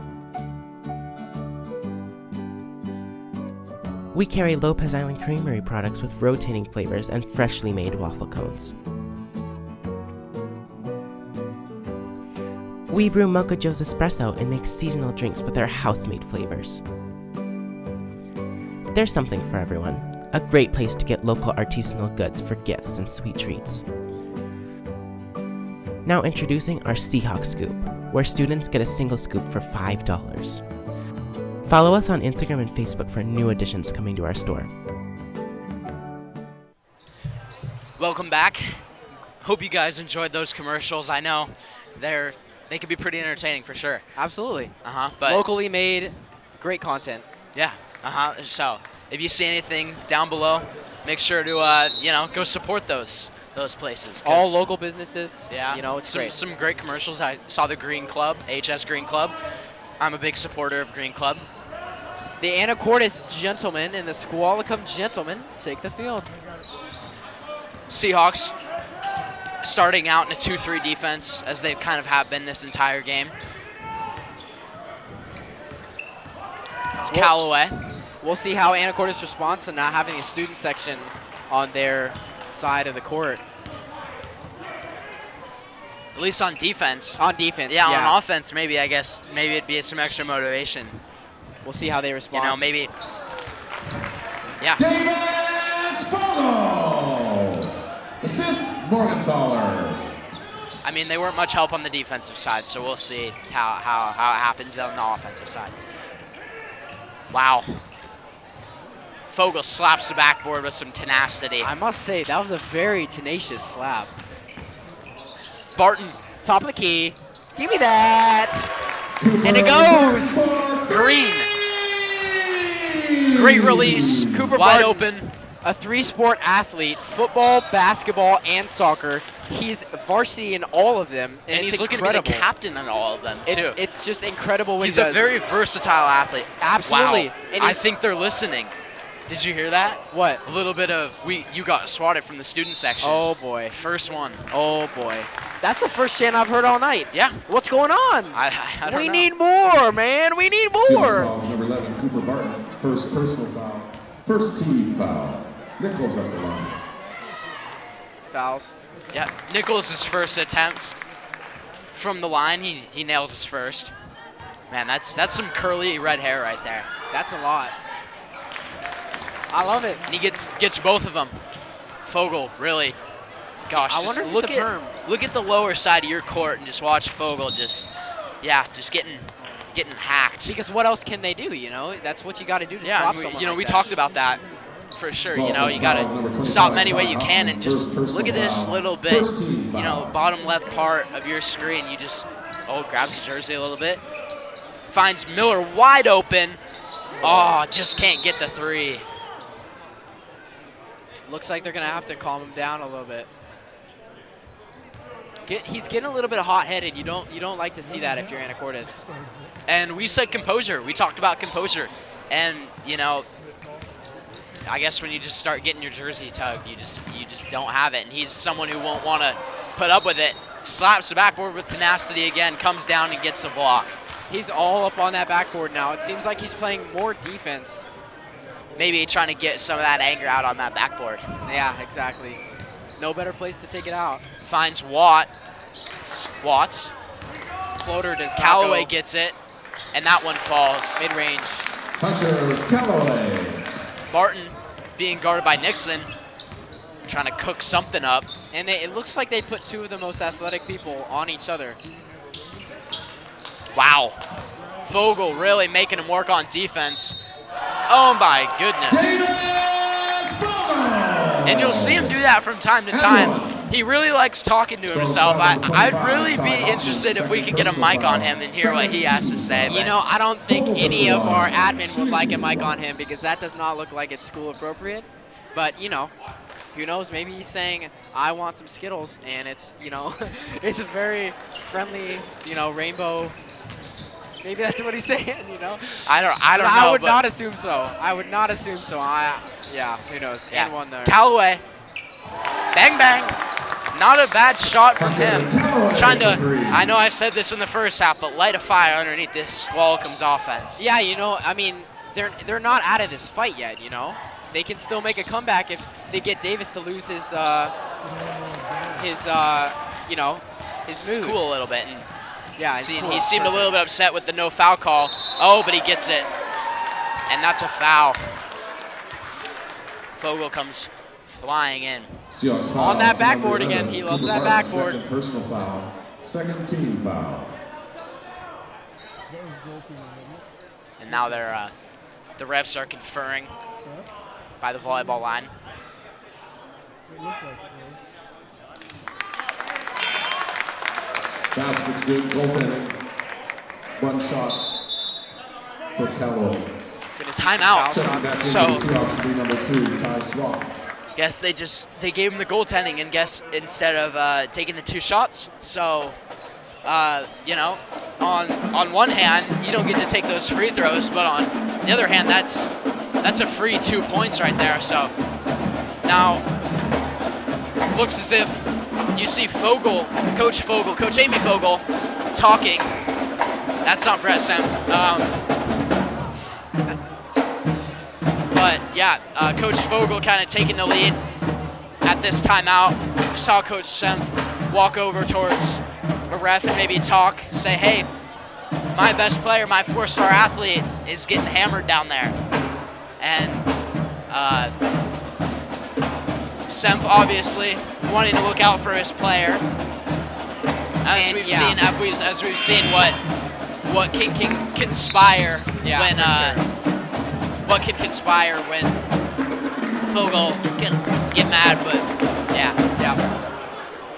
We carry Lopez Island Creamery products with rotating flavors and freshly made waffle cones. We brew Mocha Joe's Espresso and make seasonal drinks with our house-made flavors. There's something for everyone. A great place to get local artisanal goods for gifts and sweet treats. Now introducing our Seahawk Scoop, where students get a single scoop for $5. Follow us on Instagram and Facebook for new additions coming to our store. Welcome back. Hope you guys enjoyed those commercials. I know they can be pretty entertaining for sure. Absolutely. But locally made, great content. Yeah. So if you see anything down below, make sure to go support those places. All local businesses. Yeah. It's great. Some great commercials. I saw the Green Club, AHS Green Club. I'm a big supporter of Green Club. The Anacortes gentlemen and the Squalicum gentlemen take the field. Seahawks starting out in a 2-3 defense, as they kind of have been this entire game. It's Callaway. We'll see how Anacortes responds to not having a student section on their side of the court. At least on defense. On defense, yeah. On offense, maybe it'd be some extra motivation. We'll see how they respond. Maybe. Yeah. Davis Fogel! Assist Morgenthaler. I mean, they weren't much help on the defensive side, so we'll see how it happens on the offensive side. Wow. Fogel slaps the backboard with some tenacity. I must say, that was a very tenacious slap. Barton, top of the key. Give me that. And it goes. Green. Great release. Cooper wide Barton, open. A 3-sport athlete, football, basketball, and soccer. He's varsity in all of them. And he's looking to be the captain in all of them, too. It's just incredible what he's he does. a very versatile athlete. Absolutely. Wow. And I think they're listening. Did you hear that? What? A little bit of, you got swatted from the student section. Oh, boy. First one. Oh, boy. That's the first chant I've heard all night. Yeah. What's going on? I don't know. We need more, man. We need more. Foul, number 11, Cooper Barton. First personal foul. First team foul. Nichols up the line. Fouls. Yeah. Nichols' first attempts from the line, he nails his first. Man, that's some curly red hair right there. That's a lot. I love it. And he gets both of them. Fogel, really. Gosh, I wonder if look it's a perm. Look at the lower side of your court and just watch Fogel just getting hacked. Because what else can they do, That's what you got to do to stop someone like we that. talked about that for sure. You got to stop them any way you can and just look at this little bit, bottom left part of your screen. You just, grabs the jersey a little bit. Finds Miller wide open. Oh, just can't get the three. Looks like they're going to have to calm him down a little bit. He's getting a little bit hot-headed. You don't like to see that if you're Anacortes. And we said composure. We talked about composure. And, you know, I guess when you just start getting your jersey tugged, you just don't have it. And he's someone who won't want to put up with it. Slaps the backboard with tenacity again, comes down and gets the block. He's all up on that backboard now. It seems like he's playing more defense. Maybe trying to get some of that anger out on that backboard. Yeah, exactly. No better place to take it out. Finds Watts. Floater does Callaway not go. gets it, and that one falls. Mid-range. Hunter Callaway. Barton being guarded by Nixon, trying to cook something up. And it looks like they put two of the most athletic people on each other. Wow. Fogel really making him work on defense. Oh my goodness. And you'll see him do that from time to time. He really likes talking to himself. I'd really be interested if we could get a mic on him and hear what he has to say. You know, I don't think any of our admin would like a mic on him because that does not look like it's school appropriate. But, you know, who knows? Maybe he's saying, I want some Skittles, and it's, you know, it's a very friendly, you know, rainbow. Maybe that's what he's saying, you know? I don't know. I would not assume so. I would not assume so. Yeah, who knows? Yeah. And one there. Callaway. Bang, bang. Not a bad shot from him. Trying to, I know I said this in the first half, but light a fire underneath this Squalicum's offense. Yeah, you know, I mean, they're not out of this fight yet, you know? They can still make a comeback if they get Davis to lose his you know, his mood. It's cool a little bit. And yeah, he seemed a little bit upset with the no foul call. Oh, but he gets it. And that's a foul. Fogel comes flying in. On that backboard again. He loves that backboard. Second personal foul. Second team foul. And now they're the refs are conferring by the volleyball line. Basket's good. Goaltending. One shot for Callaway. Get a timeout. So Seahawks to be number 2, Ty Swap. guess they gave him the goaltending and instead of taking the 2 shots. So you know, on one hand you don't get to take those free throws, but on the other hand that's a free 2 points right there. So now looks as if you see Coach Amy Fogel talking. That's not Brett Sem. But yeah, Coach Fogel kind of taking the lead at this timeout. We saw Coach Sem walk over towards a ref and maybe talk, say, hey, my best player, my 4-star athlete is getting hammered down there. And Sem obviously wanting to look out for his player. As we've seen what can conspire when what can conspire when Fogel can get mad, but yeah.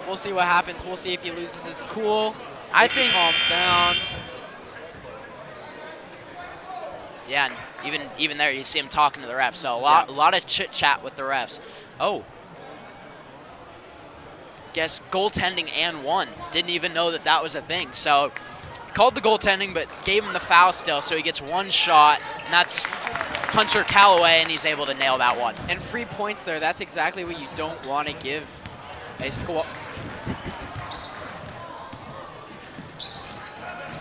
We'll see what happens. We'll see if he loses his cool. I think calms down. Yeah, and even there you see him talking to the refs. So a lot of chit chat with the refs. Oh. Guess goaltending and one. Didn't even know that was a thing. So called the goaltending, but gave him the foul still. So he gets 1 shot, and that's Hunter Callaway, and he's able to nail that one. And free points there. That's exactly what you don't want to give a squad.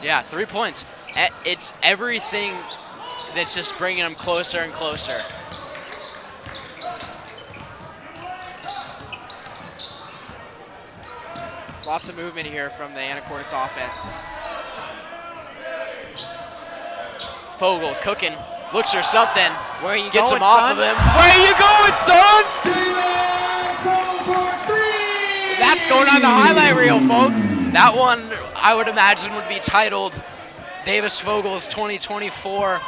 Yeah, 3 points. It's everything that's just bringing them closer and closer. Lots of movement here from the Anacortes offense. Fogel cooking, looks for something. Where are you gets going, him off son? of him. Where are you going, son? That's going on the highlight reel, folks. That one, I would imagine, would be titled Davis Fogel's 2024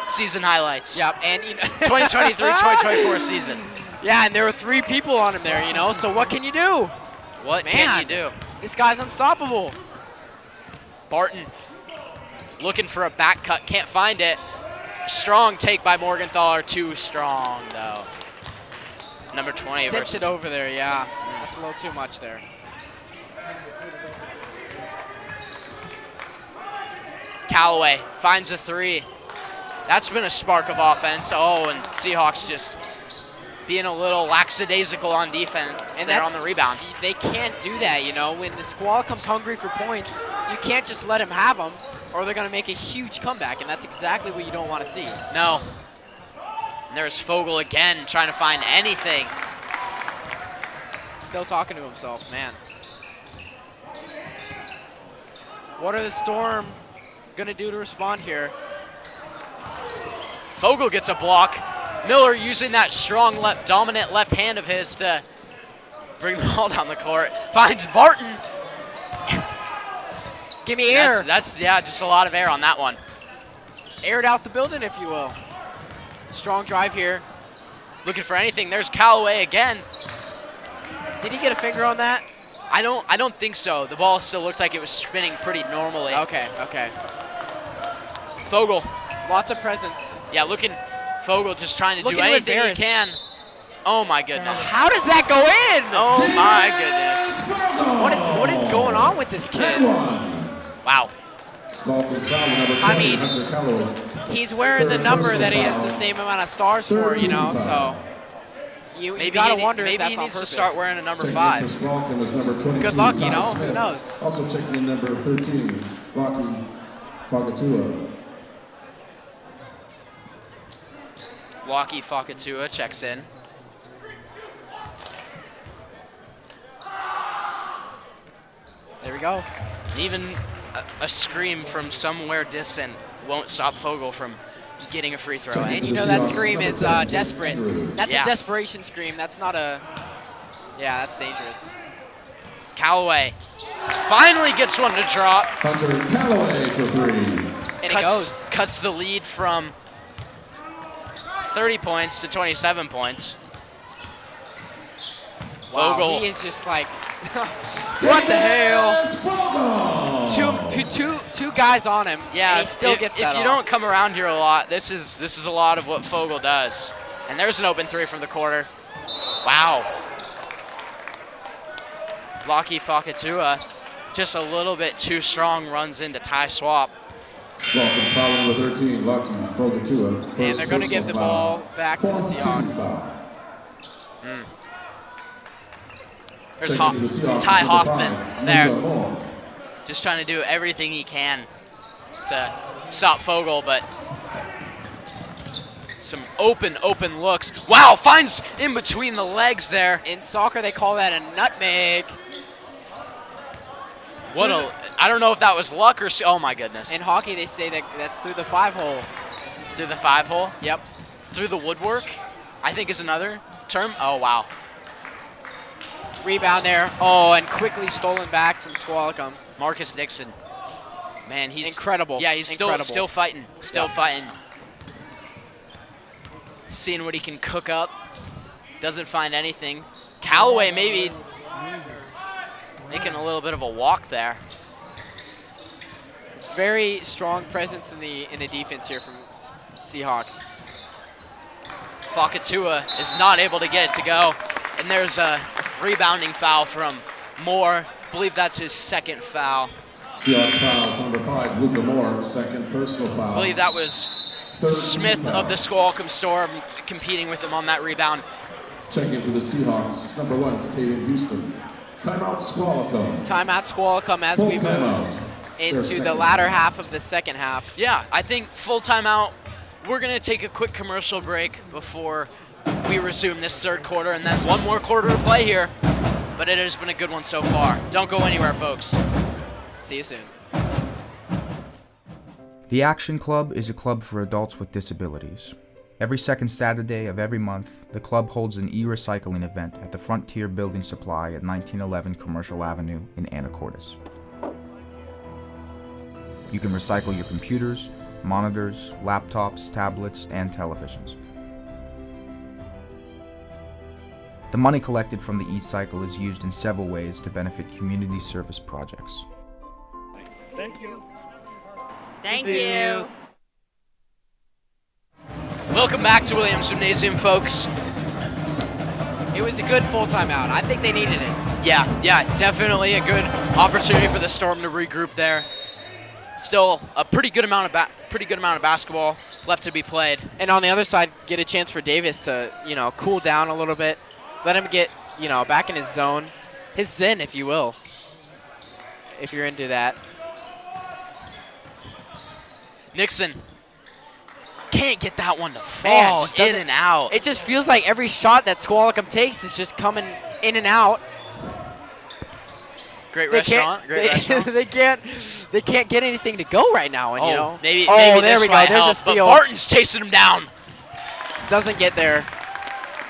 season highlights. Yep, and you know 2023-2024 season. Yeah, and there were 3 people on him there, you know, so what can you do? What can you do? This guy's unstoppable. Barton looking for a back cut, can't find it. Strong take by Morgenthaler, too strong though. Number 20 Sent versus it over there, yeah. That's a little too much there. Callaway finds a 3. That's been a spark of offense. Oh, and Seahawks just being a little lackadaisical on defense and they're on the rebound. They can't do that, you know. When the Squalicum's hungry for points, you can't just let them have them, or they're going to make a huge comeback, and that's exactly what you don't want to see. No. And there's Fogel again trying to find anything. Still talking to himself, man. What are the Storm going to do to respond here? Fogel gets a block. Miller using that strong dominant left hand of his to bring the ball down the court. Finds Barton. Give me air. That's yeah, just a lot of air on that one. Aired out the building, if you will. Strong drive here. Looking for anything. There's Callaway again. Did he get a finger on that? I don't think so. The ball still looked like it was spinning pretty normally. Okay. Fogel. Lots of presence. Yeah, Fogel just trying to do anything he can. Oh my goodness. How does that go in? Oh my goodness. What is going on with this kid? Wow. I mean, he's wearing the number that he has the same amount of stars for, you know, so you gotta wonder if that's on purpose. Maybe he needs to start wearing a number 5. Good luck, you know, who knows? Also checking in number 13, Rocky Fagatua. Walkie Fakatua checks in. There we go. Even a scream from somewhere distant won't stop Fogel from getting a free throw. And you know that scream is desperate. That's a desperation scream. That's not a... Yeah, that's dangerous. Callaway finally gets one to drop. Hunter Callaway for 3. And it goes. Cuts the lead from 30 points to 27 points. Wow, Fogel. he is just like, what the hell? Two guys on him. Yeah, and he still gets that if you off. don't come around here a lot, this is a lot of what Fogel does. And there's an open 3 from the quarter. Wow. Lockie Fakatua, just a little bit too strong, runs into Ty Swap. Welcome, following with 13, Lucky Fagatua. And they're going to give the ball back to the Seahawks. There's Ty Hoffman there, just trying to do everything he can to stop Fogel, but some open looks. Wow, finds in between the legs there. In soccer, they call that a nutmeg. I don't know if that was luck or, oh my goodness. In hockey, they say that that's through the 5-hole. Through the 5-hole? Yep. Through the woodwork, I think is another term. Oh, wow. Rebound there. Oh, and quickly stolen back from Squalicum. Marcus Dixon. Man, he's incredible. Yeah, he's still fighting. Fighting. Seeing what he can cook up. Doesn't find anything. Callaway maybe making a little bit of a walk there. Very strong presence in the defense here from Seahawks. Fakatua is not able to get it to go. And there's a rebounding foul from Moore. I believe that's his second foul. Seahawks foul, number 5, Luca Moore, second personal foul. I believe that was Smith of the Squalicum Storm competing with him on that rebound. Checking for the Seahawks, number 1, Caden Houston. Timeout Squalicum. Timeout Squalicum as we move into the latter half of the second half. Yeah, I think full timeout. We're going to take a quick commercial break before we resume this third quarter, and then one more quarter to play here. But it has been a good one so far. Don't go anywhere, folks. See you soon. The Action Club is a club for adults with disabilities. Every second Saturday of every month, the club holds an e-recycling event at the Frontier Building Supply at 1911 Commercial Avenue in Anacortes. You can recycle your computers, monitors, laptops, tablets, and televisions. The money collected from the e-cycle is used in several ways to benefit community service projects. Thank you. Thank you. Welcome back to Williams Gymnasium, folks. It was a good full timeout. I think they needed it. Yeah, definitely a good opportunity for the Storm to regroup there. Still a pretty good amount of basketball left to be played. And on the other side, get a chance for Davis to, cool down a little bit. Let him get, back in his zone. His zen, if you will. If you're into that. Nixon can't get that one to fall. In and out. It just feels like every shot that Squalicum takes is just coming in and out. Great restaurant. They can't get anything to go right now. And, maybe there this we go. might There's help, a steal. But Barton's chasing him down. Doesn't get there.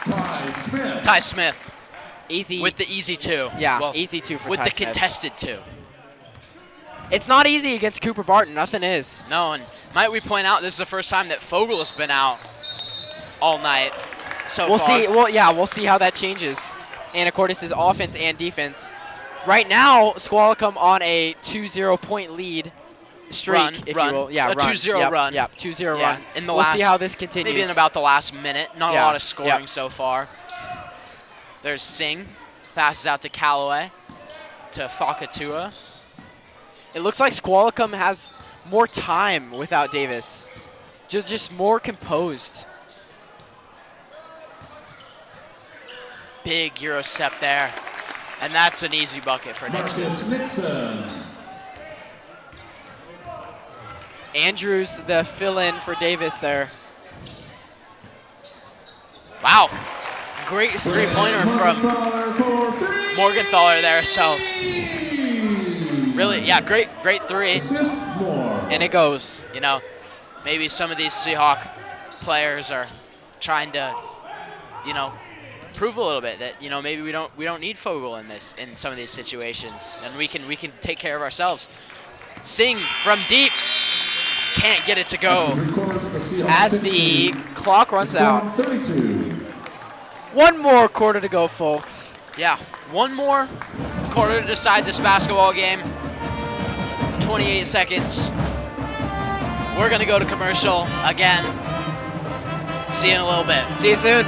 Ty Smith. Easy. With the easy 2. Yeah, well, easy 2 for with Ty the Smith. contested 2. It's not easy against Cooper Barton. Nothing is. No, and might we point out this is the first time that Fogel has been out all night so We'll far. see. We'll see how that changes. Anacortes' offense and defense. Right now, Squalicum on a 2-0 point lead streak, if you will. Yeah, a 2-0 run. Yep, 2-0 run. We'll see how this continues. Maybe in about the last minute. Not a lot of scoring Yep. so far. There's Singh. Passes out to Callaway. To Fakatua. It looks like Squalicum has more time without Davis. Just more composed. Big Euro step there. And that's an easy bucket for Nixon. Andrews, the fill-in for Davis there. Wow. Great three-pointer from Morgenthaler there. So, really, great three. And it goes. Maybe some of these Seahawk players are trying to, prove a little bit that maybe we don't need Fogel in some of these situations, and we can take care of ourselves. Singh from deep can't get it to go as the clock runs out. 1 more quarter to go, folks. Yeah, 1 more quarter to decide this basketball game. 28 seconds. We're gonna go to commercial again. See you in a little bit. See you soon.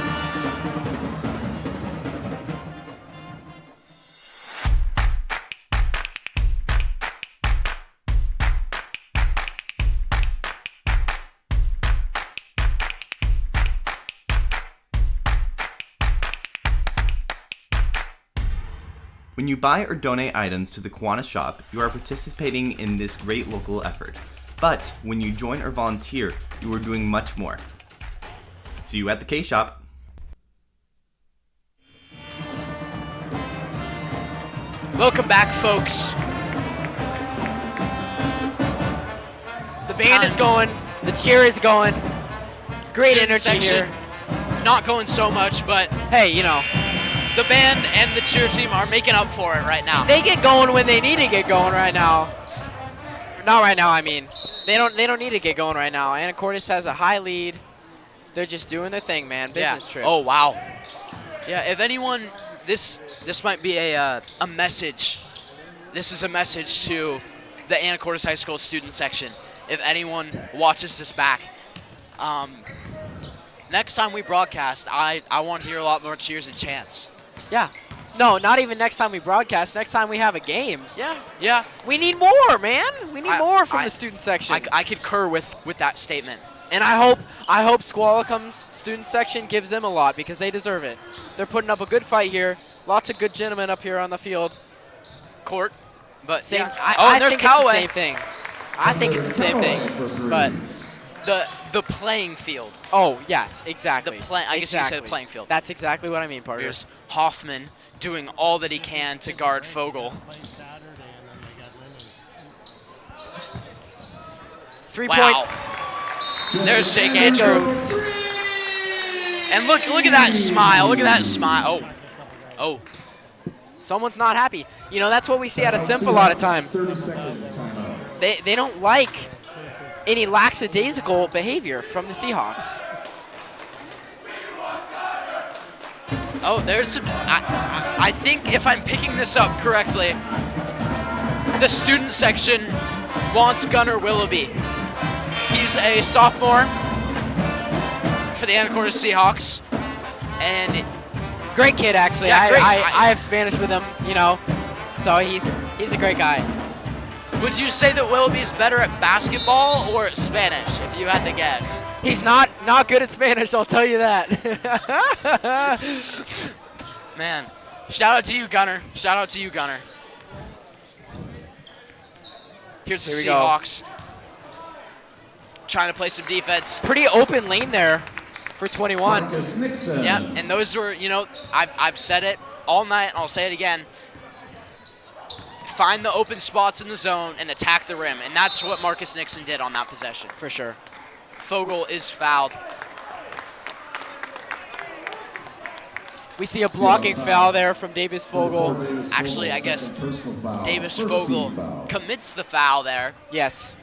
When you buy or donate items to the Kiwanis shop, you are participating in this great local effort. But when you join or volunteer, you are doing much more. See you at the K-Shop. Welcome back, folks. The band is going. The cheer is going. Great Student energy section, here. Not going so much, but hey, the band and the cheer team are making up for it right now. They get going when they need to get going right now. Not right now, I mean. They don't need to get going right now. Anacortes has a high lead. They're just doing their thing, man. Business trip. Oh, wow. Yeah, if anyone, this might be a message. This is a message to the Anacortes High School student section. If anyone watches this back, next time we broadcast, I want to hear a lot more cheers and chants. Yeah. No, not even next time we broadcast. Next time we have a game. Yeah. We need more, man. We need more from the student section. I concur with that statement. And I hope Squalicum's student section gives them a lot because they deserve it. They're putting up a good fight here. Lots of good gentlemen up here on the field. Court. But same, yeah. I there's think Callaway. It's the same thing. I think it's the same thing. But the playing field. Oh, yes, exactly. I guess you said playing field. That's exactly what I mean, partner. Here's Hoffman doing all that he can to guard Fogel. 3 wow. points. There's Jake Andrews. And look at that smile. Look at that smile. Oh. Someone's not happy. That's what we see out of Simp a lot of time. They don't like any lackadaisical behavior from the Seahawks. Oh, there's some. I think if I'm picking this up correctly, the student section wants Gunnar Willoughby. He's a sophomore for the Anacortes Seahawks, and Great kid, actually. Yeah, great. I have Spanish with him, you know, so he's a great guy. Would you say that Willoughby is better at basketball or at Spanish, if you had to guess? He's not good at Spanish, I'll tell you that. Man, shout out to you, Gunner. Shout out to you, Gunner. Here's the Seahawks. Trying to play some defense. Pretty open lane there for 21. Yeah, and those were, you know, I've said it all night, and I'll say it again. Find the open spots in the zone and attack the rim, and that's what Marcus Nixon did on that possession. For sure. Fogel is fouled. We see a blocking foul there from Davis Fogel. Actually, I guess Davis Fogel commits the foul there. Yes.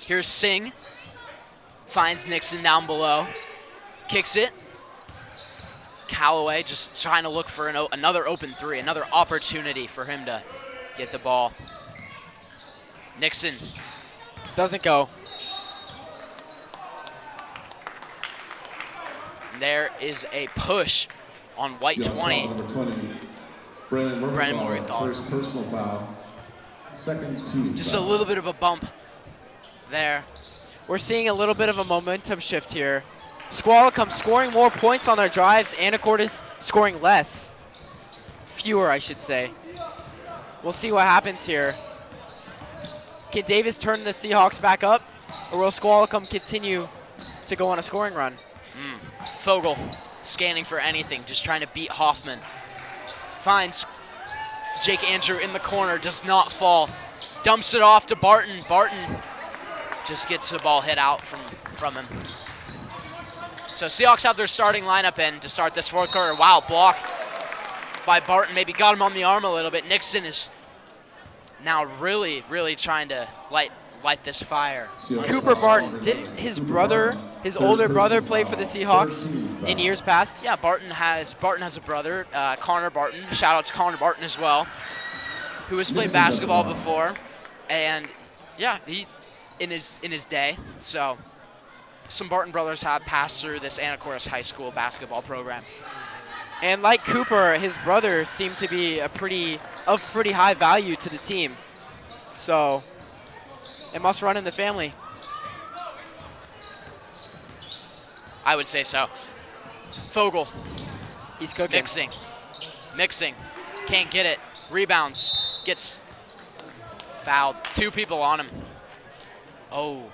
Here's Singh. Finds Nixon down below. Kicks it. Callaway just trying to look for another open three, another opportunity for him to get the ball. Nixon. Doesn't go. And there is a push on white 20. Number 20, Brennan Morgenthau. First personal foul. Second team Just foul. a little bit of a bump there. We're seeing a little bit of a momentum shift here. Squalicum scoring more points on their drives. Anacortes scoring less. Fewer, I should say. We'll see what happens here. Can Davis turn the Seahawks back up, or will Squalicum continue to go on a scoring run? Fogel scanning for anything, just trying to beat Hoffman. Finds Jake Andrew in the corner, does not fall. Dumps it off to Barton. Barton just gets the ball hit out from him. So Seahawks have their starting lineup in to start this fourth quarter. Wow, block by Barton. Maybe got him on the arm a little bit. Nixon is now really, really trying to light this fire. Cooper Barton, didn't his older brother play for the Seahawks in years past? Yeah, Barton has a brother, Connor Barton. Shout out to Connor Barton as well, who has played basketball before, and yeah, he in his day. So some Barton brothers have passed through this Anacortes High School basketball program. And like Cooper, his brother seemed to be of pretty high value to the team. So it must run in the family. I would say so. Fogel. He's cooking. Mixing. Can't get it. Rebounds. Gets fouled. Two people on him. Oh.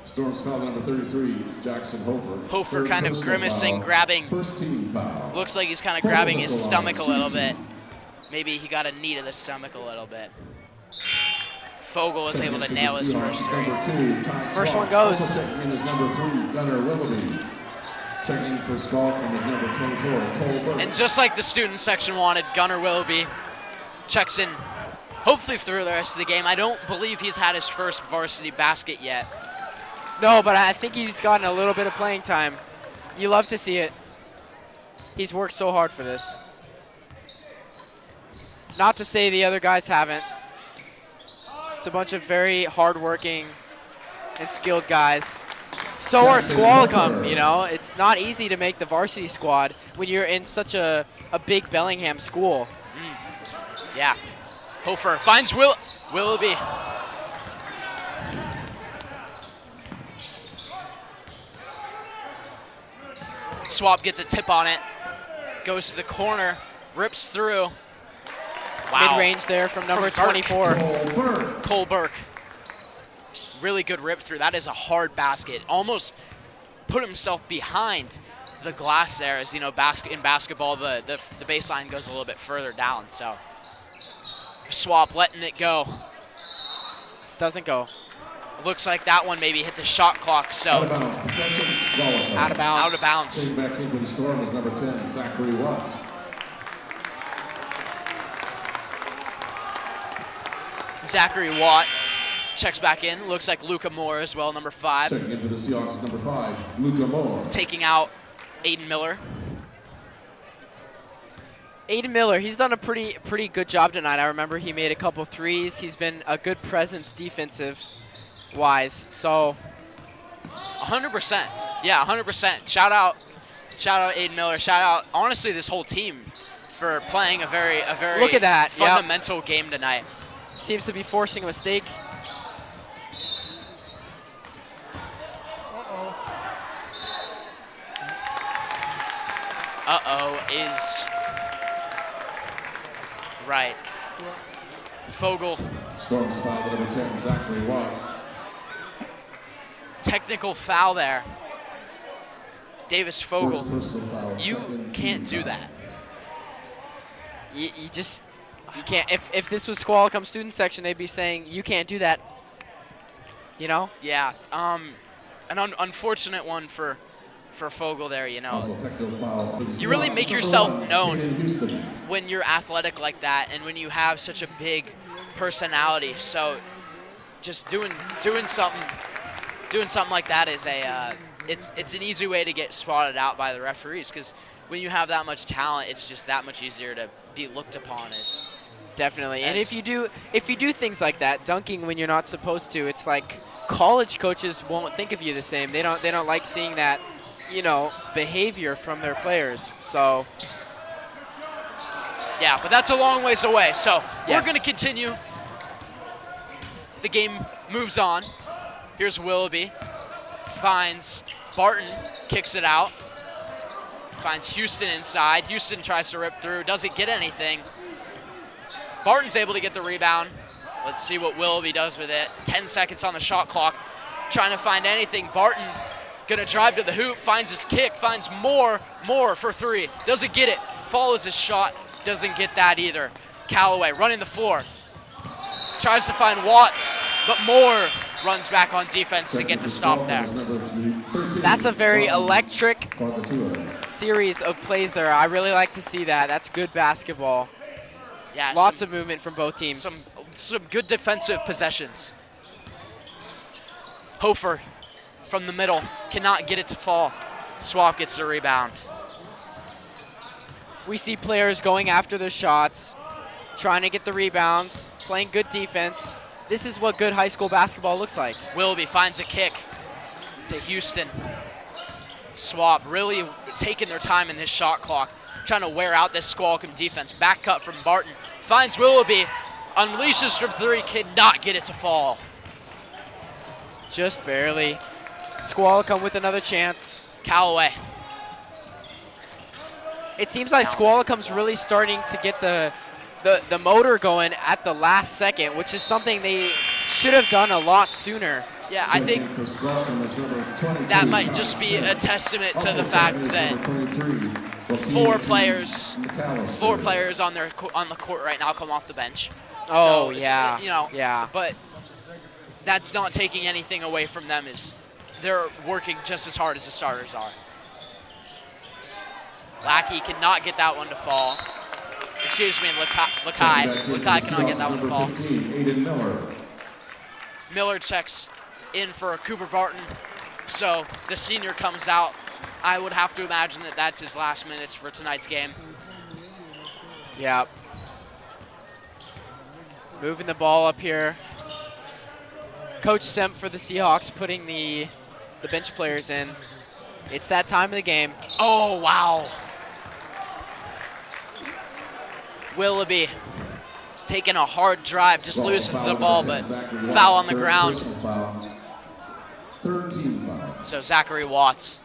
Storms foul number 33, Jackson Hofer. Hofer kind of grimacing, grabbing. First team foul. Looks like he's kind of grabbing his stomach a little bit. Maybe he got a knee to the stomach a little bit. Fogel was able to nail his first three. First one goes. Also checking in is number 3, Gunnar Willoughby. Checking for Squalicum is number 24, Cole Burke. And just like the student section wanted, Gunnar Willoughby checks in hopefully through the rest of the game. I don't believe he's had his first varsity basket yet. No, but I think he's gotten a little bit of playing time. You love to see it. He's worked so hard for this. Not to say the other guys haven't. It's a bunch of very hardworking and skilled guys. So are Squalicum, you know. It's not easy to make the varsity squad when you're in such a big Bellingham school. Yeah. Hofer finds Willoughby. Swap gets a tip on it. Goes to the corner. Rips through. Wow. Mid-range there from number 24. Cole Burke. Really good rip through. That is a hard basket. Almost put himself behind the glass there. As you know, in basketball, the baseline goes a little bit further down. So Swap letting it go. Doesn't go. Looks like that one maybe hit the shot clock. So Out of bounds. Out of bounds. Out of bounds. Taking back in for the Storm is number 10, Zachary Watt. Zachary Watt checks back in. Looks like Luca Moore as well, number 5. Checking in for the Seahawks is number 5, Luca Moore. Taking out Aiden Miller. Aiden Miller, he's done a pretty good job tonight. I remember he made a couple threes. He's been a good presence defensive-wise. So, 100%. Yeah, 100%. Shout out Aiden Miller. Shout out, honestly, this whole team for playing a very look at that. fundamental game tonight. Seems to be forcing a mistake. Is right. Fogel. Storm's foul number 10, Zachary Watt. Technical foul there. Davis Fogel. First personal foul, You second can't team do foul. that. You can't. If this was Squalicum student section, they'd be saying you can't do that. You know? Yeah. An unfortunate one for Fogel there, you know. Also technical foul. You really make yourself Number 1, known Hayden Houston. when you're athletic like that and when you have such a big personality. So just doing something like that is it's an easy way to get spotted out by the referees, because when you have that much talent, it's just that much easier to be looked upon as. Definitely. And if you do things like that, dunking when you're not supposed to, it's like college coaches won't think of you the same. They don't like seeing that, you know, behavior from their players. So yeah, but that's a long ways away. So yes. We're going to continue. The game moves on. Here's Willoughby. Finds Barton, kicks it out. Finds Houston inside. Houston tries to rip through, doesn't get anything. Barton's able to get the rebound. Let's see what Willoughby does with it. 10 seconds on the shot clock. Trying to find anything. Barton gonna drive to the hoop, finds his kick, finds more for three. Doesn't get it, follows his shot, doesn't get that either. Callaway running the floor. Tries to find Watts, but Moore runs back on defense to get the stop there. That's a very electric series of plays there. I really like to see that. That's good basketball. Yeah, lots of movement from both teams. Some good defensive possessions. Hofer from the middle, cannot get it to fall. Swap gets the rebound. We see players going after their shots, trying to get the rebounds, playing good defense. This is what good high school basketball looks like. Willoughby finds a kick to Houston. Swap really taking their time in this shot clock, trying to wear out this Squalicum defense. Back cut from Barton. Finds Willoughby, unleashes from three, cannot get it to fall. Just barely. Squalicum with another chance. Callaway. It seems like Squalicum's really starting to get the motor going at the last second, which is something they should have done a lot sooner. Yeah, I think that might just be a testament to the fact that four players on the court right now come off the bench. Oh, so yeah. You know, yeah. But that's not taking anything away from them. Is they're working just as hard as the starters are. Lackey cannot get that one to fall. Excuse me, Lakai cannot get that one to fall. Miller checks in for Cooper Barton. So the senior comes out. I would have to imagine that that's his last minutes for tonight's game. Yeah. Moving the ball up here. Coach Semp for the Seahawks putting the bench players in. It's that time of the game. Oh, wow. Willoughby taking a hard drive, just loses the ball, but foul on the ground. So Zachary Watts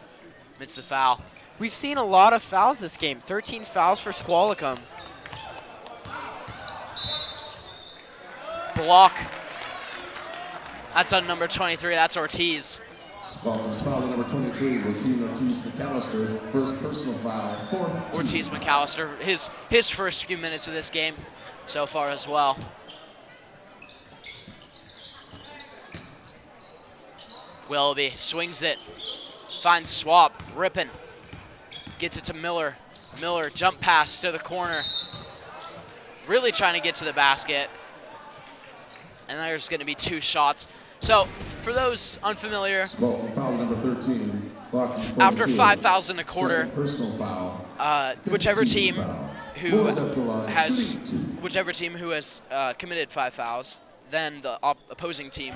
admits the foul. We've seen a lot of fouls this game. 13 fouls for Squalicum. Block. That's on number 23. That's Ortiz. Squalicum's foul number 23, Joaquin Ortiz McAllister. First personal foul, fourth. Ortiz McAllister, his first few minutes of this game so far as well. Willoughby swings it, finds Swap, ripping, gets it to Miller. Miller, jump pass to the corner. Really trying to get to the basket. And there's going to be two shots. So, for those unfamiliar, Foul number 13, after 5 fouls in a quarter, personal foul, whichever team who Boys at the line. has, Shooting 2. whichever team who has committed 5 fouls, then the opposing team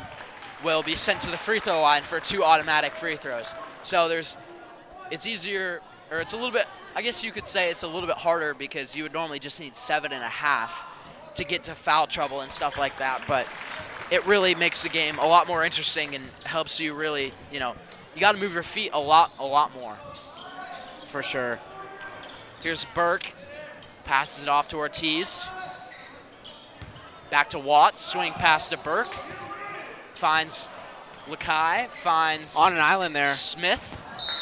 will be sent to the free throw line for 2 automatic free throws. So it's easier, or it's a little bit, I guess you could say it's a little bit harder because you would normally just need 7.5 to get to foul trouble and stuff like that. But it really makes the game a lot more interesting and helps you really, you got to move your feet a lot more. For sure. Here's Burke, passes it off to Ortiz. Back to Watts, swing pass to Burke. Finds Lakai, finds On an island there. Smith.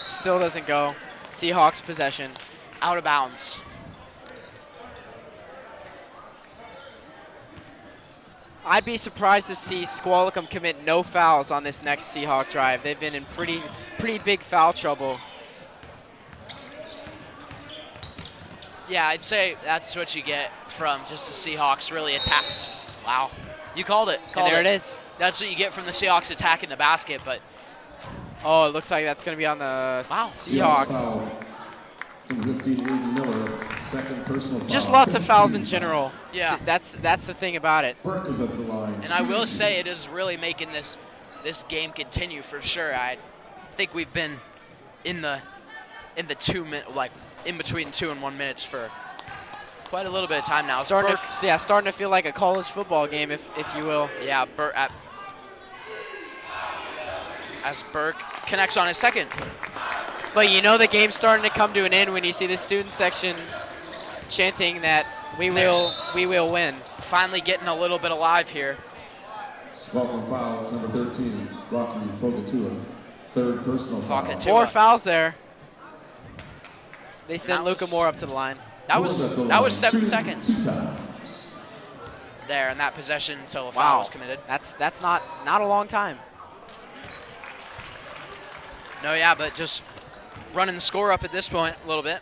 Still doesn't go. Seahawks possession. Out of bounds. I'd be surprised to see Squalicum commit no fouls on this next Seahawk drive. They've been in pretty big foul trouble. Yeah, I'd say that's what you get from just the Seahawks really attack. Wow, you called it. And there it is. That's what you get from the Seahawks attacking the basket, but Oh, it looks like that's going to be on the Seahawks. Foul. From 15, Aiden Miller, second personal foul. Just lots of fouls in general. Yeah. That's the thing about it. Burke is at the line. And I will say it is really making this game continue for sure. I think we've been in the 2 minute, like in between 2 and 1 minutes for quite a little bit of time now. Starting to feel like a college football game, if you will. Yeah, as Burke connects on his second. But you know the game's starting to come to an end when you see the student section chanting that we will win. Finally getting a little bit alive here. Squalicum foul, number 13, Rocky Fogatua. Third personal foul. 4 fouls there. They sent Luca Moore up to the line. That was 7 seconds. There in that possession until a foul was committed. That's not a long time. No, yeah, but just running the score up at this point a little bit.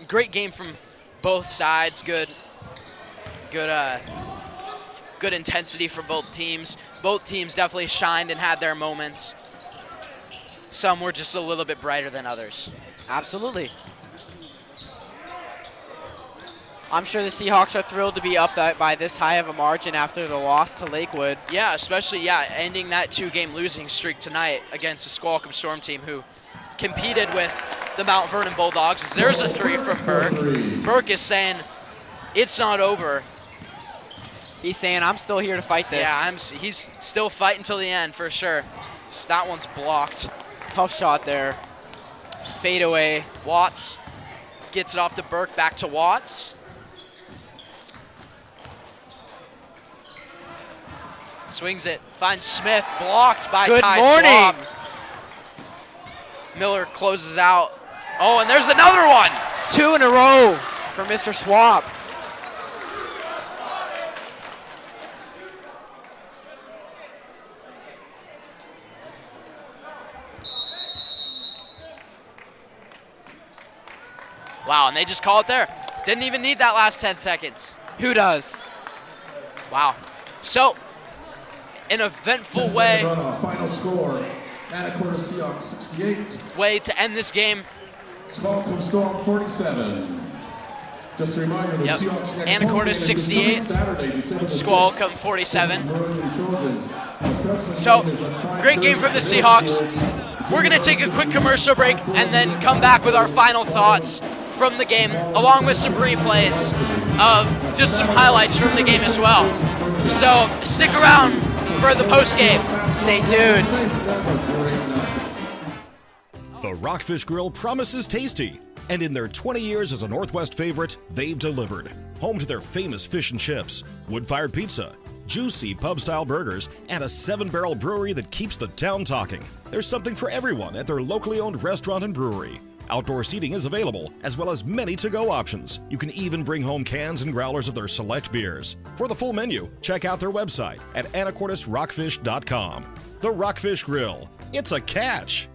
Great game from both sides. Good intensity from both teams. Both teams definitely shined and had their moments. Some were just a little bit brighter than others. Absolutely. I'm sure the Seahawks are thrilled to be up by this high of a margin after the loss to Lakewood. Yeah, especially, ending that 2-game losing streak tonight against the Squalicum Storm team, who competed with the Mount Vernon Bulldogs. There's a 3 from Burke. Burke is saying, it's not over. He's saying, I'm still here to fight this. Yeah, he's still fighting till the end, for sure. So that one's blocked. Tough shot there. Fade away. Watts gets it off to Burke, back to Watts. Swings it, finds Smith, blocked by Ty Schwab. Miller closes out. Oh, and there's another one. 2 in a row for Mr. Schwab. Wow, and they just call it there. Didn't even need that last 10 seconds. Who does? Wow. So, an eventful way. Final score, Anacortes Seahawks 68. Way to end this game. Squalicum Storm 47. Just a reminder, the Seahawks next Anacortes 68, Squalicum 47. So, great game from the Seahawks. We're going to take a quick commercial break and then come back with our final thoughts from the game, along with some replays of just some highlights from the game as well. So, stick around for the post game. Stay tuned. The Rockfish Grill promises tasty, and in their 20 years as a Northwest favorite, they've delivered. Home to their famous fish and chips, wood-fired pizza, juicy pub-style burgers, and a 7-barrel brewery that keeps the town talking. There's something for everyone at their locally owned restaurant and brewery. Outdoor seating is available, as well as many to-go options. You can even bring home cans and growlers of their select beers. For the full menu, check out their website at anacortesrockfish.com. The Rockfish Grill. It's a catch!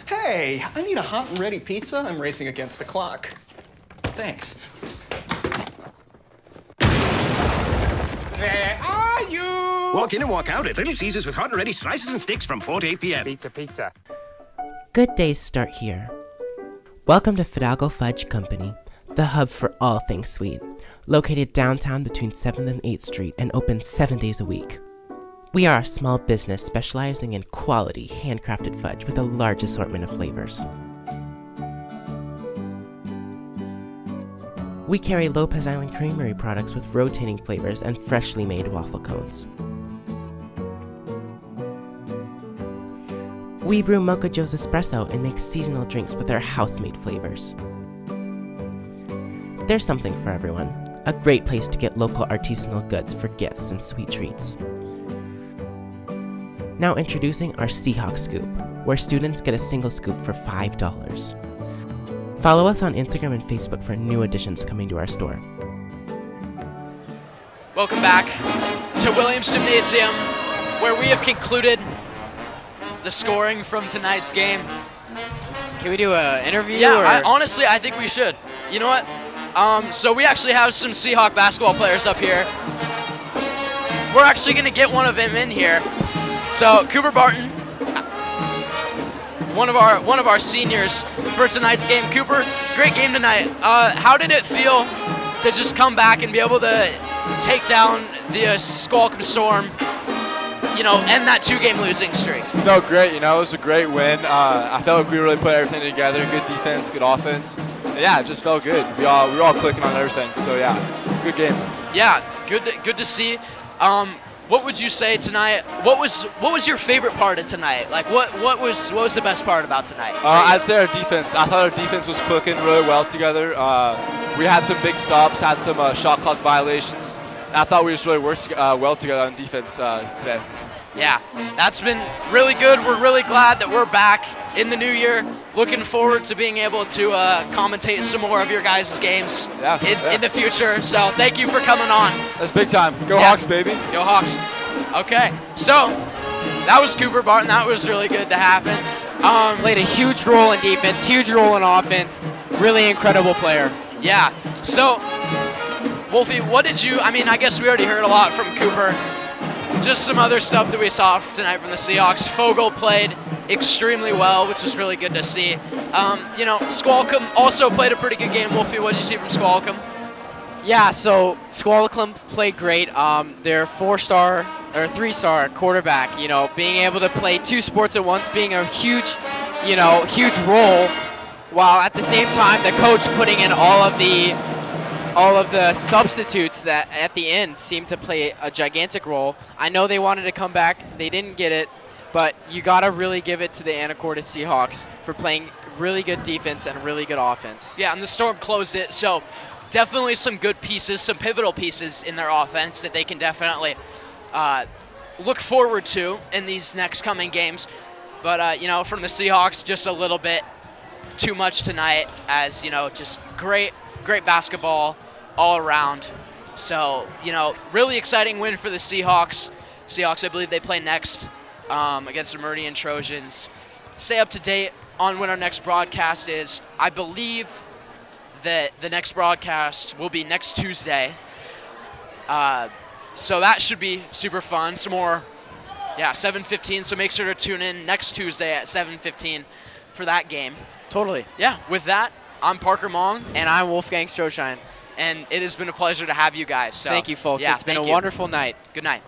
Hey, I need a hot and ready pizza. I'm racing against the clock. Thanks. Where are you? Walk in and walk out at Little Caesars with hot and ready slices and sticks from 4 to 8 p.m. Pizza. Good days start here. Welcome to Fidalgo Fudge Company, the hub for all things sweet, located downtown between 7th and 8th Street and open 7 days a week. We are a small business specializing in quality, handcrafted fudge with a large assortment of flavors. We carry Lopez Island Creamery products with rotating flavors and freshly made waffle cones. We brew Mocha Joe's Espresso and make seasonal drinks with our house-made flavors. There's something for everyone. A great place to get local artisanal goods for gifts and sweet treats. Now introducing our Seahawk Scoop, where students get a single scoop for $5. Follow us on Instagram and Facebook for new additions coming to our store. Welcome back to Williams Gymnasium, where we have concluded the scoring from tonight's game. Can we do an interview? Yeah, honestly, I think we should. You know what? So we actually have some Seahawk basketball players up here. We're actually going to get one of them in here. So Cooper Barton, one of our seniors for tonight's game. Cooper, great game tonight. How did it feel to just come back and be able to take down the Squalicum Storm? You know, end that 2-game losing streak. Felt great, you know, it was a great win. I felt like we really put everything together, good defense, good offense. And yeah, it just felt good. We were all clicking on everything, so yeah, good game. Yeah, good to see. What would you say tonight? What was your favorite part of tonight? Like what was the best part about tonight? I'd say our defense. I thought our defense was clicking really well together. We had some big stops, had some shot clock violations. I thought we just really worked well together on defense today. Yeah, that's been really good. We're really glad that we're back in the new year. Looking forward to being able to commentate some more of your guys' games in the future. So thank you for coming on. That's big time. Go Hawks, baby. Go Hawks. Okay, so that was Cooper Barton. That was really good to happen. Played a huge role in defense, huge role in offense. Really incredible player. Yeah, so Wolfie, what did you, I guess we already heard a lot from Cooper. Just some other stuff that we saw tonight from the Seahawks. Fogel played extremely well, which is really good to see. You know, Squalicum also played a pretty good game. Wolfie, what did you see from Squalicum? Yeah, so Squalicum played great. Their 4-star or 3-star quarterback, you know, being able to play 2 sports at once, being a huge role, while at the same time the coach putting in all of the substitutes that at the end seemed to play a gigantic role. I know they wanted to come back. They didn't get it, but you got to really give it to the Anacortes Seahawks for playing really good defense and really good offense. Yeah, and the Storm closed it, so definitely some good pieces, some pivotal pieces in their offense that they can definitely look forward to in these next coming games. But, you know, from the Seahawks, just a little bit too much tonight as, you know, just great basketball all around. So, you know, really exciting win for the Seahawks. Seahawks, I believe they play next against the Meridian Trojans. Stay up to date on when our next broadcast is. I believe that the next broadcast will be next Tuesday. So that should be super fun. Some more, 7:15. So make sure to tune in next Tuesday at 7:15 for that game. Totally. Yeah, with that, I'm Parker Mong. And I'm Wolfgang Stroshine. And it has been a pleasure to have you guys. So, thank you, folks. Yeah, it's been a wonderful night. Good night.